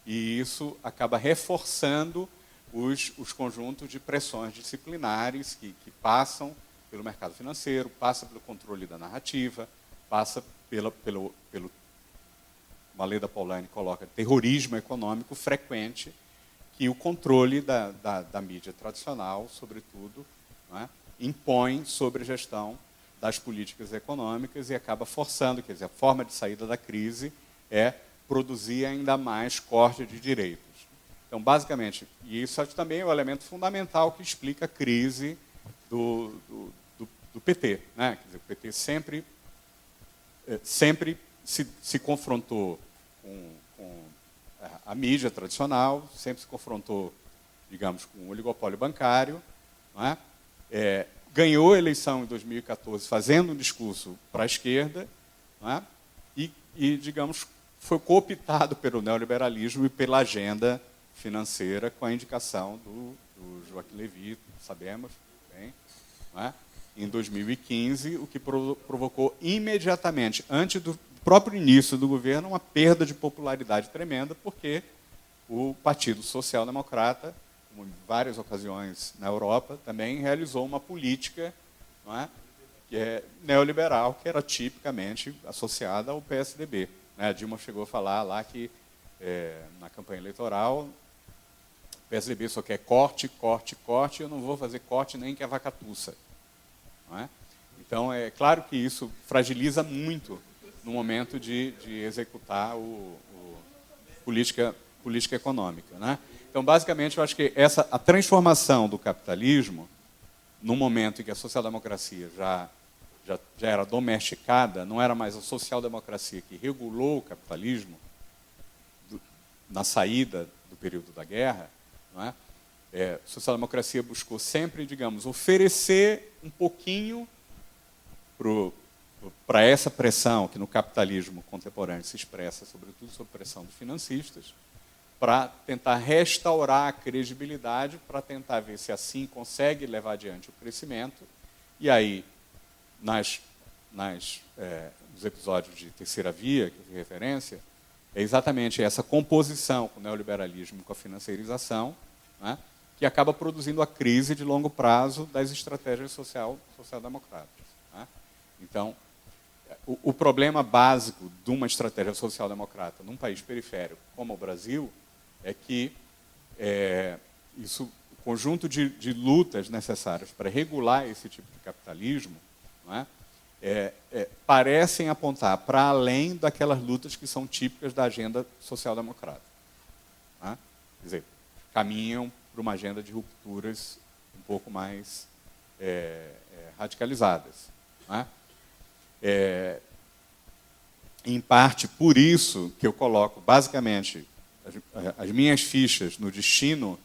e isso acaba reforçando os conjuntos de pressões disciplinares que passam pelo mercado financeiro, passa pelo controle da narrativa, passa pelo uma lei da Polanyi coloca, terrorismo econômico frequente, que o controle da mídia tradicional, sobretudo, não é, impõe sobre a gestão das políticas econômicas e acaba forçando, quer dizer, a forma de saída da crise é produzir ainda mais corte de direitos. Então, basicamente, e isso também é o elemento fundamental que explica a crise do PT, né? Quer dizer, o PT sempre se confrontou com a mídia tradicional, sempre se confrontou, digamos, com o oligopólio bancário, não é? Ganhou a eleição em 2014 fazendo um discurso para a esquerda, não é? E, digamos, foi cooptado pelo neoliberalismo e pela agenda financeira com a indicação do Joaquim Levy, sabemos bem, não é? Em 2015, o que provocou imediatamente, antes do próprio início do governo, uma perda de popularidade tremenda, porque o Partido Social Democrata, como em várias ocasiões na Europa, também realizou uma política, não é, que é neoliberal, que era tipicamente associada ao PSDB. Né? A Dilma chegou a falar lá que, na campanha eleitoral, o PSDB só quer corte, corte, corte, eu não vou fazer corte nem que a vaca tussa. Não é? Então, é claro que isso fragiliza muito no momento de executar política econômica. Né? Então, basicamente, eu acho que a transformação do capitalismo, no momento em que a social-democracia já era domesticada, não era mais a social-democracia que regulou o capitalismo na saída do período da guerra, não é? A social-democracia buscou sempre, digamos, oferecer um pouquinho para essa pressão que no capitalismo contemporâneo se expressa, sobretudo sob pressão dos financistas, para tentar restaurar a credibilidade, para tentar ver se assim consegue levar adiante o crescimento. E aí, nos episódios de Terceira Via, que eu fiz referência, é exatamente essa composição com o neoliberalismo e com a financiarização, né, que acaba produzindo a crise de longo prazo das estratégias social-democratas. Né? Então, o problema básico de uma estratégia social-democrata num país periférico como o Brasil é que o conjunto de lutas necessárias para regular esse tipo de capitalismo, não é, parecem apontar para além daquelas lutas que são típicas da agenda social-democrata. Né? Quer dizer, caminham para uma agenda de rupturas um pouco mais radicalizadas. Né? Em parte, por isso que eu coloco, basicamente, as minhas fichas no destino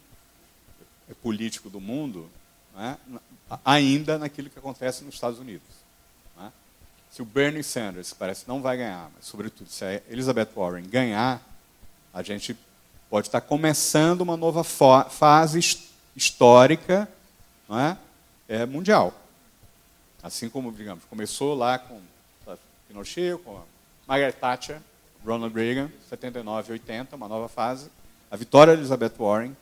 político do mundo, né, ainda naquilo que acontece nos Estados Unidos. Né? se o Bernie Sanders, que parece que não vai ganhar, mas, sobretudo, se a Elizabeth Warren ganhar, a gente pode estar começando uma nova fase histórica, não é? Mundial. Assim como, digamos, começou lá com Pinochet, com a Margaret Thatcher, Ronald Reagan, 79 e 80, uma nova fase. A vitória da Elizabeth Warren,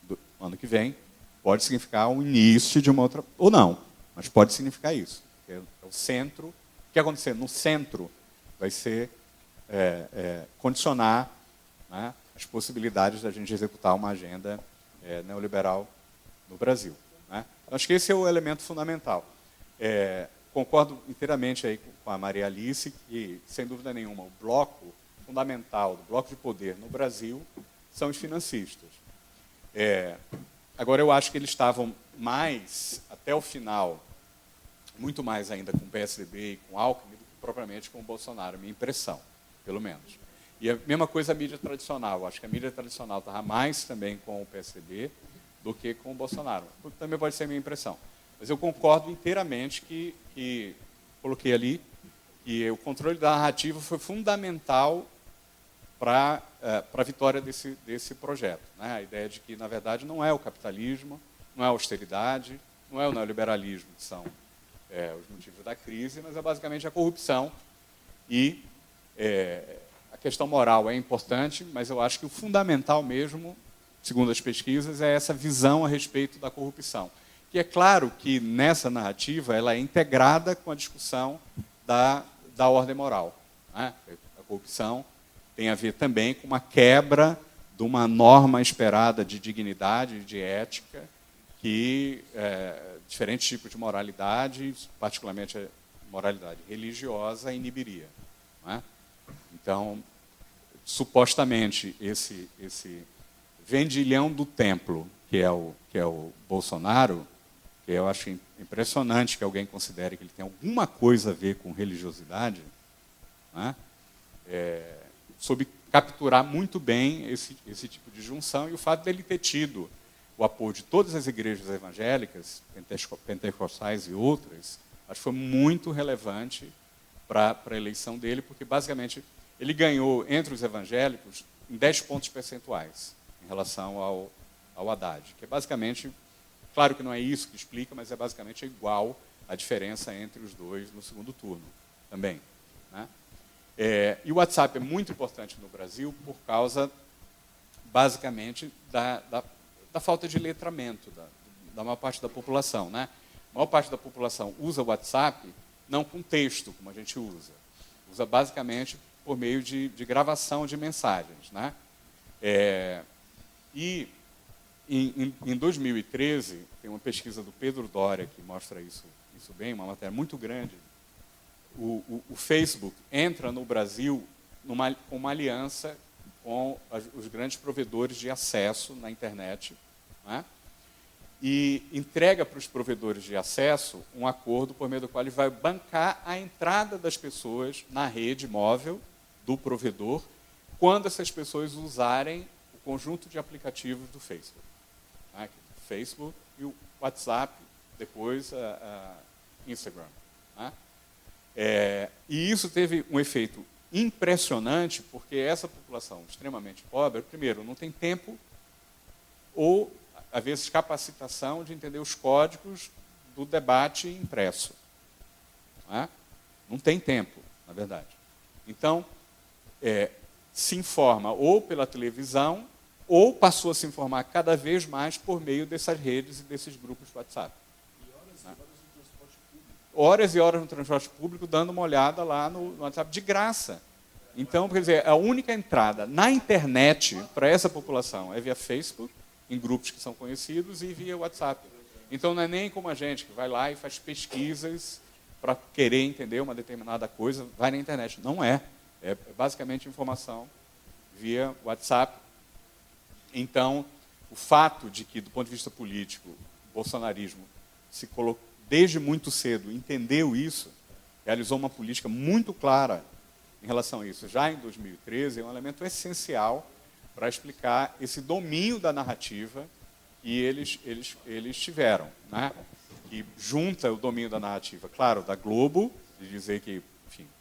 do ano que vem, pode significar o início de uma outra... Ou não, mas pode significar isso. É o centro. O que acontecer no centro vai ser condicionar, né, as possibilidades da gente executar uma agenda neoliberal no Brasil. Né? Acho que esse é o elemento fundamental. Concordo inteiramente aí com a Maria Alice que, sem dúvida nenhuma, o bloco fundamental do bloco de poder no Brasil são os financistas. Agora, eu acho que eles estavam mais, até o final, muito mais ainda com o PSDB e com o Alckmin do que propriamente com o Bolsonaro, minha impressão, pelo menos. E a mesma coisa a mídia tradicional. Eu acho que a mídia tradicional estava mais também com o PSDB do que com o Bolsonaro. Também pode ser a minha impressão. Mas eu concordo inteiramente que coloquei ali, que o controle da narrativa foi fundamental para a vitória desse projeto. Né? A ideia de que, na verdade, não é o capitalismo, não é a austeridade, não é o neoliberalismo que são os motivos da crise, mas é basicamente a corrupção. E a questão moral é importante, mas eu acho que o fundamental mesmo, segundo as pesquisas, é essa visão a respeito da corrupção. Que é claro que, nessa narrativa, ela é integrada com a discussão da ordem moral. Né? A corrupção tem a ver também com uma quebra de uma norma esperada de dignidade, de ética, que diferentes tipos de moralidade, particularmente a moralidade religiosa, inibiria. Não é? Então, supostamente, esse vendilhão do templo, que é o Bolsonaro, que eu acho impressionante que alguém considere que ele tem alguma coisa a ver com religiosidade, né? Soube capturar muito bem esse tipo de junção, e o fato dele ter tido o apoio de todas as igrejas evangélicas, pentecostais e outras, acho que foi muito relevante para a eleição dele, porque, basicamente, ele ganhou entre os evangélicos em 10 pontos percentuais em relação ao Haddad, que é basicamente, claro que não é isso que explica, mas é basicamente igual a diferença entre os dois no segundo turno também. Né? E o WhatsApp é muito importante no Brasil por causa, basicamente, da falta de letramento da maior parte da população. Né? A maior parte da população usa o WhatsApp não com texto, como a gente usa basicamente por meio de gravação de mensagens. Né? E em 2013, tem uma pesquisa do Pedro Doria que mostra isso bem, uma matéria muito grande. O Facebook entra no Brasil com uma aliança com os grandes provedores de acesso na internet, né? E entrega para os provedores de acesso um acordo por meio do qual ele vai bancar a entrada das pessoas na rede móvel do provedor quando essas pessoas usarem o conjunto de aplicativos do Facebook. Né? O Facebook e o WhatsApp, depois Instagram. Né? E isso teve um efeito impressionante, porque essa população extremamente pobre, primeiro, não tem tempo ou, às vezes, capacitação de entender os códigos do debate impresso. Não tem tempo, na verdade. Então, se informa ou pela televisão, ou passou a se informar cada vez mais por meio dessas redes e desses grupos de WhatsApp. Horas e horas no transporte público, dando uma olhada lá no WhatsApp, de graça. Então, quer dizer, a única entrada na internet para essa população é via Facebook, em grupos que são conhecidos, e via WhatsApp. Então, não é nem como a gente, que vai lá e faz pesquisas para querer entender uma determinada coisa, vai na internet. Não é. É basicamente informação via WhatsApp. Então, o fato de que, do ponto de vista político, o bolsonarismo se colocou, desde muito cedo, entendeu isso, realizou uma política muito clara em relação a isso. Já em 2013, é um elemento essencial para explicar esse domínio da narrativa que eles tiveram, né? Que junta o domínio da narrativa, claro, da Globo, de dizer que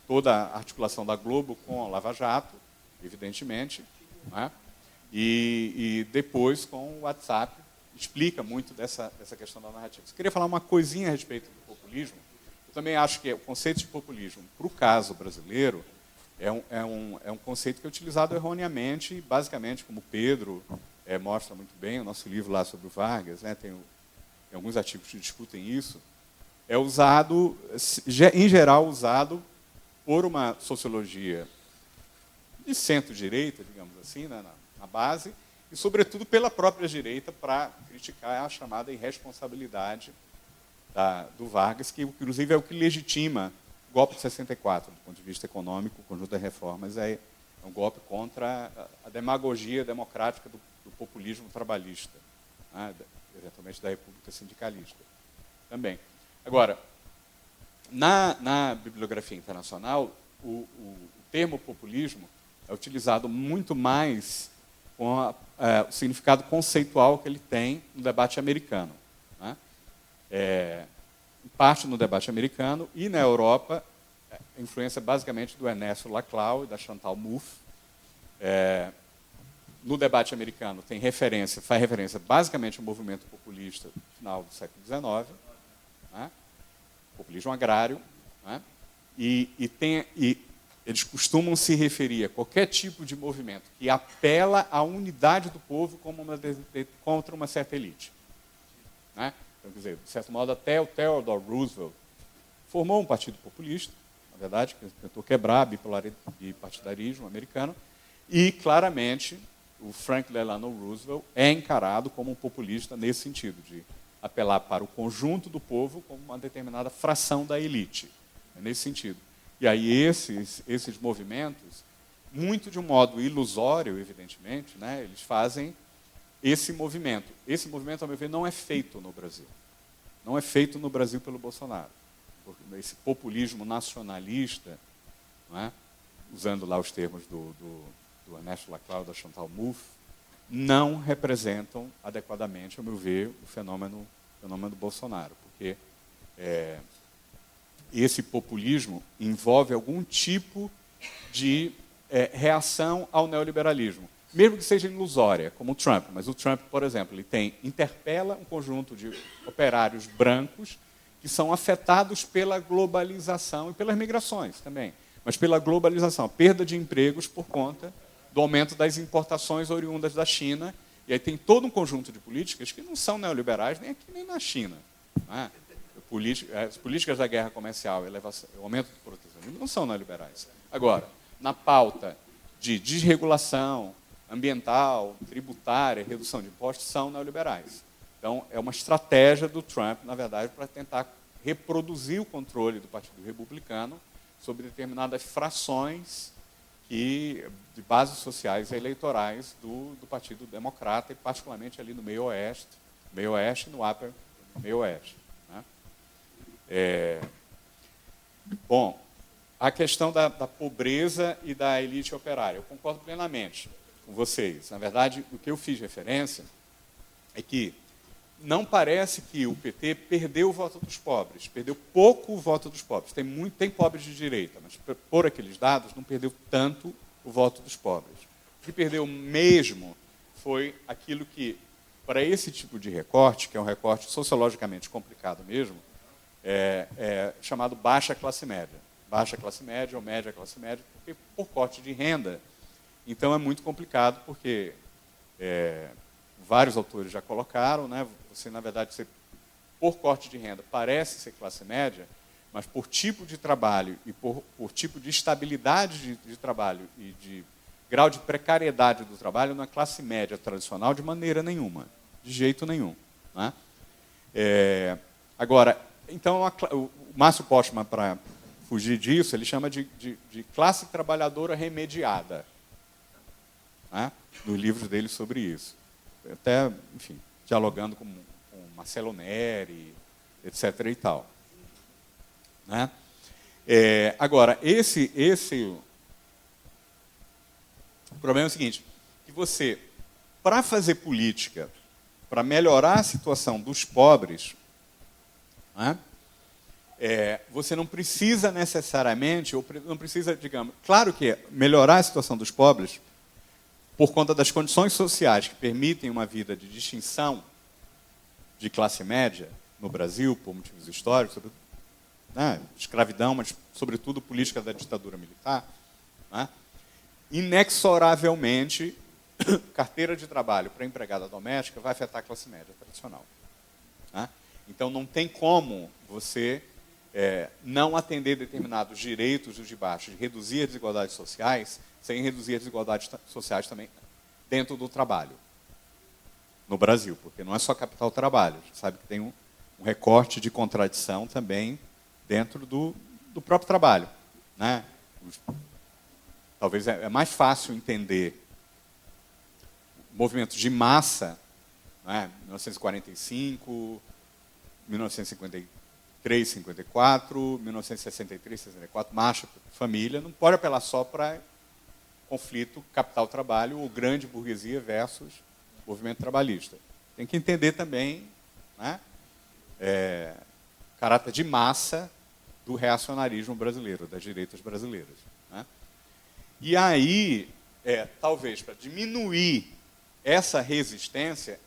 toda a articulação da Globo com a Lava Jato, evidentemente, né? E depois com o WhatsApp, explica muito dessa questão da narrativa. Eu queria falar uma coisinha a respeito do populismo. Eu também acho que o conceito de populismo, para o caso brasileiro, é um conceito que é utilizado erroneamente, basicamente, como o Pedro mostra muito bem, o nosso livro lá sobre o Vargas, né, tem alguns artigos que discutem isso, é usado, em geral, usado por uma sociologia de centro-direita, digamos assim, né, na base, e, sobretudo, pela própria direita para criticar a chamada irresponsabilidade do Vargas, que, inclusive, é o que legitima o golpe de 64, do ponto de vista econômico, o conjunto das reformas, é um golpe contra a demagogia democrática do populismo trabalhista, né, eventualmente da República Sindicalista também. Agora, na bibliografia internacional, o termo populismo é utilizado muito mais com o significado conceitual que ele tem no debate americano, né? Em parte no debate americano e na Europa, a influência basicamente do Ernesto Laclau e da Chantal Mouffe. No debate americano faz referência basicamente ao movimento populista do final do século XIX, né? Populismo agrário, né? E eles costumam se referir a qualquer tipo de movimento que apela à unidade do povo contra uma certa elite, né? Então, quer dizer, de certo modo, até o Theodore Roosevelt formou um partido populista, na verdade, que tentou quebrar a bipartidarismo americano, e, claramente, o Franklin Delano Roosevelt é encarado como um populista nesse sentido, de apelar para o conjunto do povo como uma determinada fração da elite. É nesse sentido. E aí esses movimentos, muito de um modo ilusório, evidentemente, né, eles fazem esse movimento. Esse movimento, ao meu ver, não é feito no Brasil. Não é feito no Brasil pelo Bolsonaro. Esse populismo nacionalista, não é? Usando lá os termos do Ernesto Laclau, da Chantal Mouffe, não representam adequadamente, ao meu ver, o fenômeno do Bolsonaro. Porque esse populismo envolve algum tipo de reação ao neoliberalismo, mesmo que seja ilusória, como o Trump. Mas o Trump, por exemplo, ele interpela um conjunto de operários brancos que são afetados pela globalização e pelas migrações também, mas pela globalização, a perda de empregos por conta do aumento das importações oriundas da China. E aí tem todo um conjunto de políticas que não são neoliberais nem aqui nem na China, né? As políticas da guerra comercial, o aumento do protecionismo não são neoliberais. Agora, na pauta de desregulação ambiental, tributária, redução de impostos, são neoliberais. Então, é uma estratégia do Trump, na verdade, para tentar reproduzir o controle do Partido Republicano sobre determinadas frações de bases sociais e eleitorais do Partido Democrata, e particularmente ali no meio-oeste e no upper meio-oeste. Né? Bom, a questão da pobreza e da elite operária. Eu concordo plenamente com vocês. Na verdade, o que eu fiz referência é que não parece que o PT perdeu o voto dos pobres, perdeu pouco o voto dos pobres. Tem pobres de direita, mas por aqueles dados não perdeu tanto o voto dos pobres. O que perdeu mesmo foi aquilo que, para esse tipo de recorte, que é um recorte sociologicamente complicado mesmo, chamado baixa classe média. Baixa classe média ou média classe média, porque por corte de renda. Então é muito complicado, porque vários autores já colocaram, né? Você, na verdade, por corte de renda, parece ser classe média, mas por tipo de trabalho e por tipo de estabilidade de trabalho e de grau de precariedade do trabalho, não é classe média tradicional de maneira nenhuma, de jeito nenhum. Né? Agora, então, o Márcio Postman, para fugir disso, ele chama de classe trabalhadora remediada, né? Nos livros dele sobre isso. Até, enfim, dialogando com Marcelo Neri, etc. e tal. Né? Agora, o problema é o seguinte, que você, para fazer política, para melhorar a situação dos pobres, né, você não precisa necessariamente, ou não precisa, digamos, claro que melhorar a situação dos pobres, por conta das condições sociais que permitem uma vida de distinção de classe média no Brasil, por motivos históricos, né, escravidão, mas sobretudo política da ditadura militar, né, inexoravelmente, carteira de trabalho para empregada doméstica vai afetar a classe média tradicional. Né? Então, não tem como você não atender determinados direitos dos de baixo, de reduzir as desigualdades sociais, sem reduzir as desigualdades sociais também dentro do trabalho. No Brasil, porque não é só capital-trabalho. A gente sabe que tem um recorte de contradição também dentro do próprio trabalho. Né? Talvez é mais fácil entender movimentos de massa, né? 1945, 1953, 54, 1963, 64, marcha por família, não pode apelar só para conflito capital-trabalho ou grande burguesia versus movimento trabalhista. Tem que entender também, né, caráter de massa do reacionarismo brasileiro, das direitas brasileiras. Né? E aí, talvez, para diminuir essa resistência, é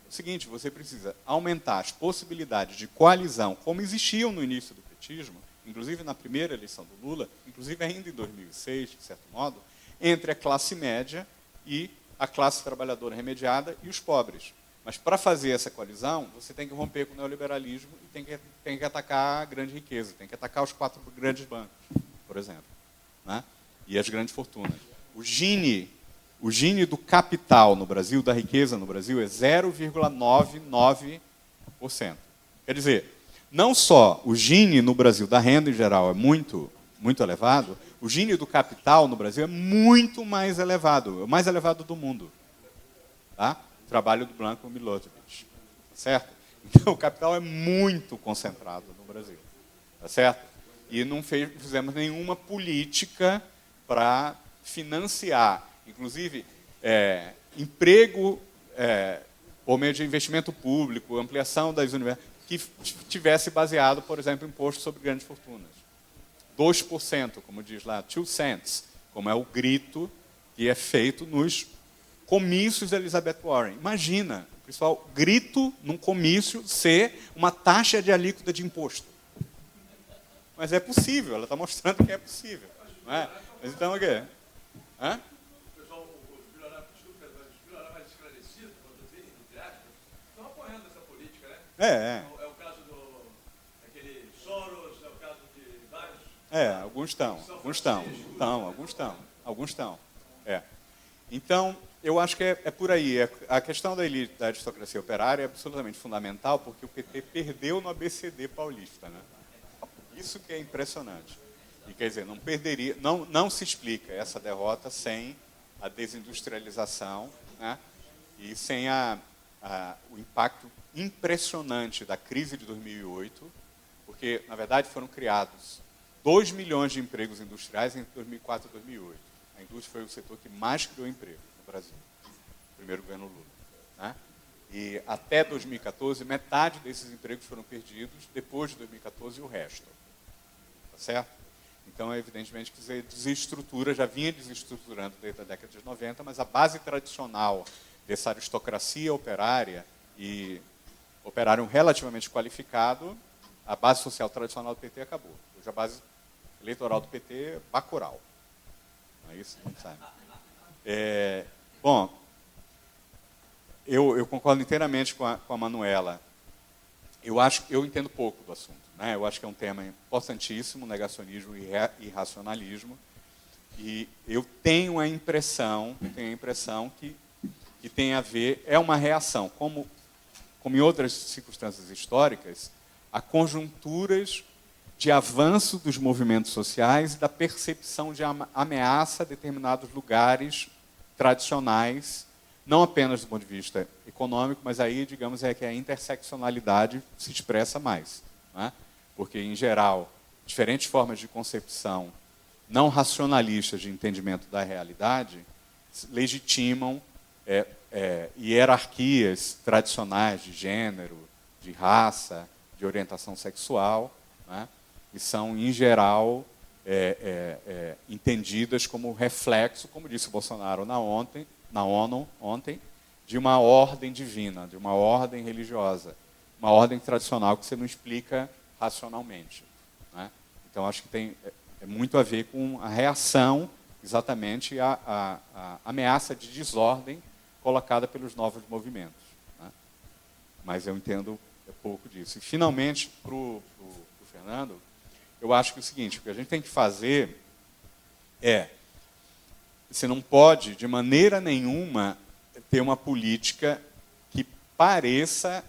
o seguinte, você precisa aumentar as possibilidades de coalizão, como existiam no início do petismo, inclusive na primeira eleição do Lula, inclusive ainda em 2006, de certo modo, entre a classe média e a classe trabalhadora remediada e os pobres. Mas, para fazer essa coalizão, você tem que romper com o neoliberalismo e tem que atacar a grande riqueza, tem que atacar os 4 grandes bancos, por exemplo, né? E as grandes fortunas. O Gini do capital no Brasil, da riqueza no Brasil, é 0,99%. Quer dizer, não só o Gini no Brasil da renda em geral é muito, muito elevado, o Gini do capital no Brasil é muito mais elevado, é o mais elevado do mundo. Tá? O trabalho do Branko Milanovic. Certo? Então, o capital é muito concentrado no Brasil. Tá certo? E não fizemos nenhuma política para financiar, inclusive, emprego por meio de investimento público, ampliação das universidades, que tivesse baseado, por exemplo, em imposto sobre grandes fortunas. 2%, como diz lá, 2 cents, como é o grito que é feito nos comícios da Elizabeth Warren. Imagina, pessoal, grito num comício ser uma taxa de alíquota de imposto. Mas é possível, ela está mostrando que é possível. Não é? Mas então o quê? Hã? É o caso daquele Soros, é o caso de vários... alguns estão. Então, eu acho que é por aí. A questão da elite, da aristocracia operária é absolutamente fundamental, porque o PT perdeu no ABCD paulista. Né? Isso que é impressionante. E, quer dizer, não se explica essa derrota sem a desindustrialização, né? E sem o impacto impressionante da crise de 2008, porque, na verdade, foram criados 2 milhões de empregos industriais entre 2004 e 2008. A indústria foi o setor que mais criou emprego no Brasil, no primeiro governo Lula. Né? E até 2014, metade desses empregos foram perdidos, depois de 2014, o resto. Tá certo? Então, evidentemente, que desestrutura, já vinha desestruturando desde a década de 90, mas a base tradicional dessa aristocracia operária e operário relativamente qualificado, a base social tradicional do PT acabou. Hoje a base eleitoral do PT é Bacurau. Não é isso? Não sabe. Bom, eu concordo inteiramente com a Manuela. Eu entendo pouco do assunto. Né? Eu acho que é um tema importantíssimo, negacionismo e irracionalismo. E eu tenho a impressão que tem a ver, é uma reação, como em outras circunstâncias históricas, a conjunturas de avanço dos movimentos sociais e da percepção de ameaça a determinados lugares tradicionais, não apenas do ponto de vista econômico, mas aí, digamos, é que a interseccionalidade se expressa mais. Né? Porque, em geral, diferentes formas de concepção não racionalistas de entendimento da realidade legitimam hierarquias tradicionais de gênero, de raça, de orientação sexual, né? e são, em geral, entendidas como reflexo, como disse o Bolsonaro na ONU ontem, de uma ordem divina, de uma ordem religiosa, uma ordem tradicional que você não explica racionalmente, né? Então, acho que é muito a ver com a reação, exatamente, à ameaça de desordem colocada pelos novos movimentos, né? Mas eu entendo pouco disso. E, finalmente, para o Fernando, eu acho que é o seguinte: o que a gente tem que fazer você não pode, de maneira nenhuma, ter uma política que pareça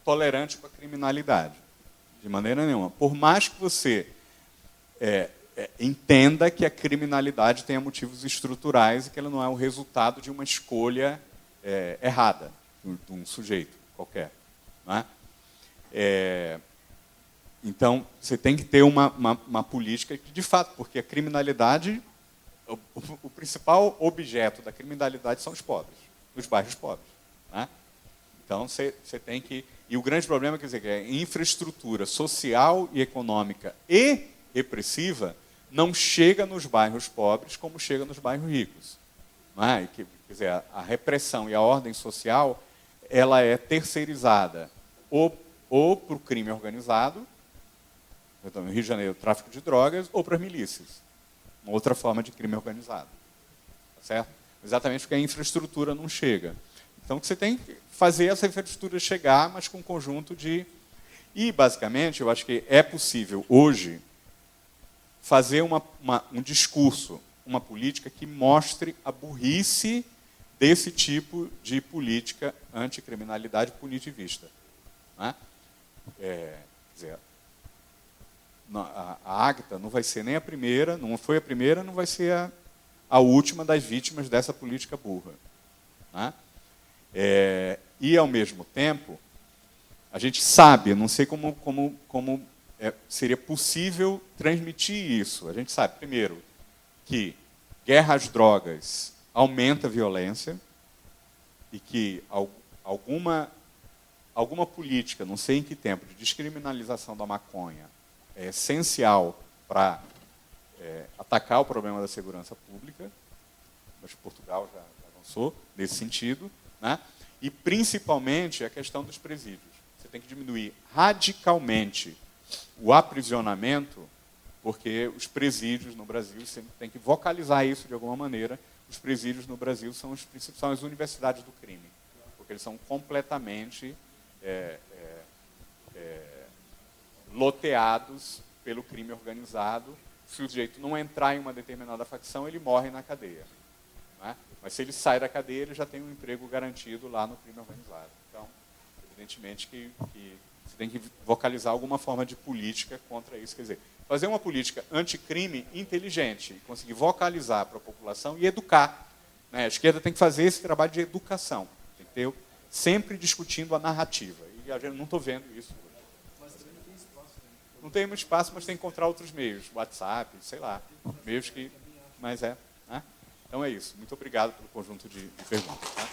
tolerante com a criminalidade. De maneira nenhuma. Por mais que você entenda que a criminalidade tenha motivos estruturais e que ela não é o resultado de uma escolha errada de um sujeito qualquer, não é? Então, você tem que ter uma política que, de fato, porque a criminalidade, o principal objeto da criminalidade são os pobres, os bairros pobres, né? Então, você tem que... E o grande problema, quer dizer, que a infraestrutura social e econômica e repressiva não chega nos bairros pobres como chega nos bairros ricos, não é? Quer dizer, a repressão e a ordem social, ela é terceirizada ou para o crime organizado, então, no Rio de Janeiro, tráfico de drogas, ou para as milícias, uma outra forma de crime organizado, tá certo? Exatamente porque a infraestrutura não chega. Então, você tem que fazer essa infraestrutura chegar, mas com um conjunto de... E, basicamente, eu acho que é possível, hoje, fazer um discurso, uma política que mostre a burrice desse tipo de política anticriminalidade punitivista, né? Quer dizer, a Ágata não vai ser nem a primeira, não foi a primeira, não vai ser a última das vítimas dessa política burra, né? E, ao mesmo tempo, a gente sabe, não sei como seria possível transmitir isso. A gente sabe, primeiro, que guerra às drogas aumenta a violência e que alguma política, não sei em que tempo, de descriminalização da maconha é essencial para atacar o problema da segurança pública, mas Portugal já avançou nesse sentido, né? E, principalmente, a questão dos presídios. Você tem que diminuir radicalmente o aprisionamento, porque os presídios no Brasil, você tem que vocalizar isso de alguma maneira, os presídios no Brasil são as universidades do crime, porque eles são completamente loteados pelo crime organizado. Se o sujeito não entrar em uma determinada facção, ele morre na cadeia, né? Mas se ele sai da cadeia, ele já tem um emprego garantido lá no crime organizado. Então, evidentemente que você tem que vocalizar alguma forma de política contra isso. Quer dizer, fazer uma política anticrime inteligente, conseguir vocalizar para a população e educar, né? A esquerda tem que fazer esse trabalho de educação, tem que ter, sempre discutindo a narrativa. E eu não estou vendo isso hoje. Mas também não tem espaço. Né? Não tem muito espaço, mas tem que encontrar outros meios, WhatsApp, sei lá, meios que... Mas né? Então é isso. Muito obrigado pelo conjunto de perguntas. Tá?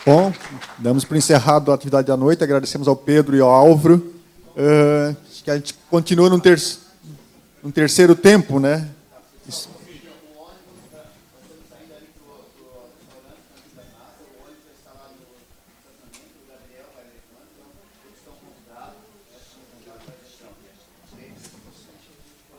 Bom, damos por encerrado a atividade da noite. Agradecemos ao Pedro e ao Álvaro. Acho que a gente continua num terceiro tempo, né?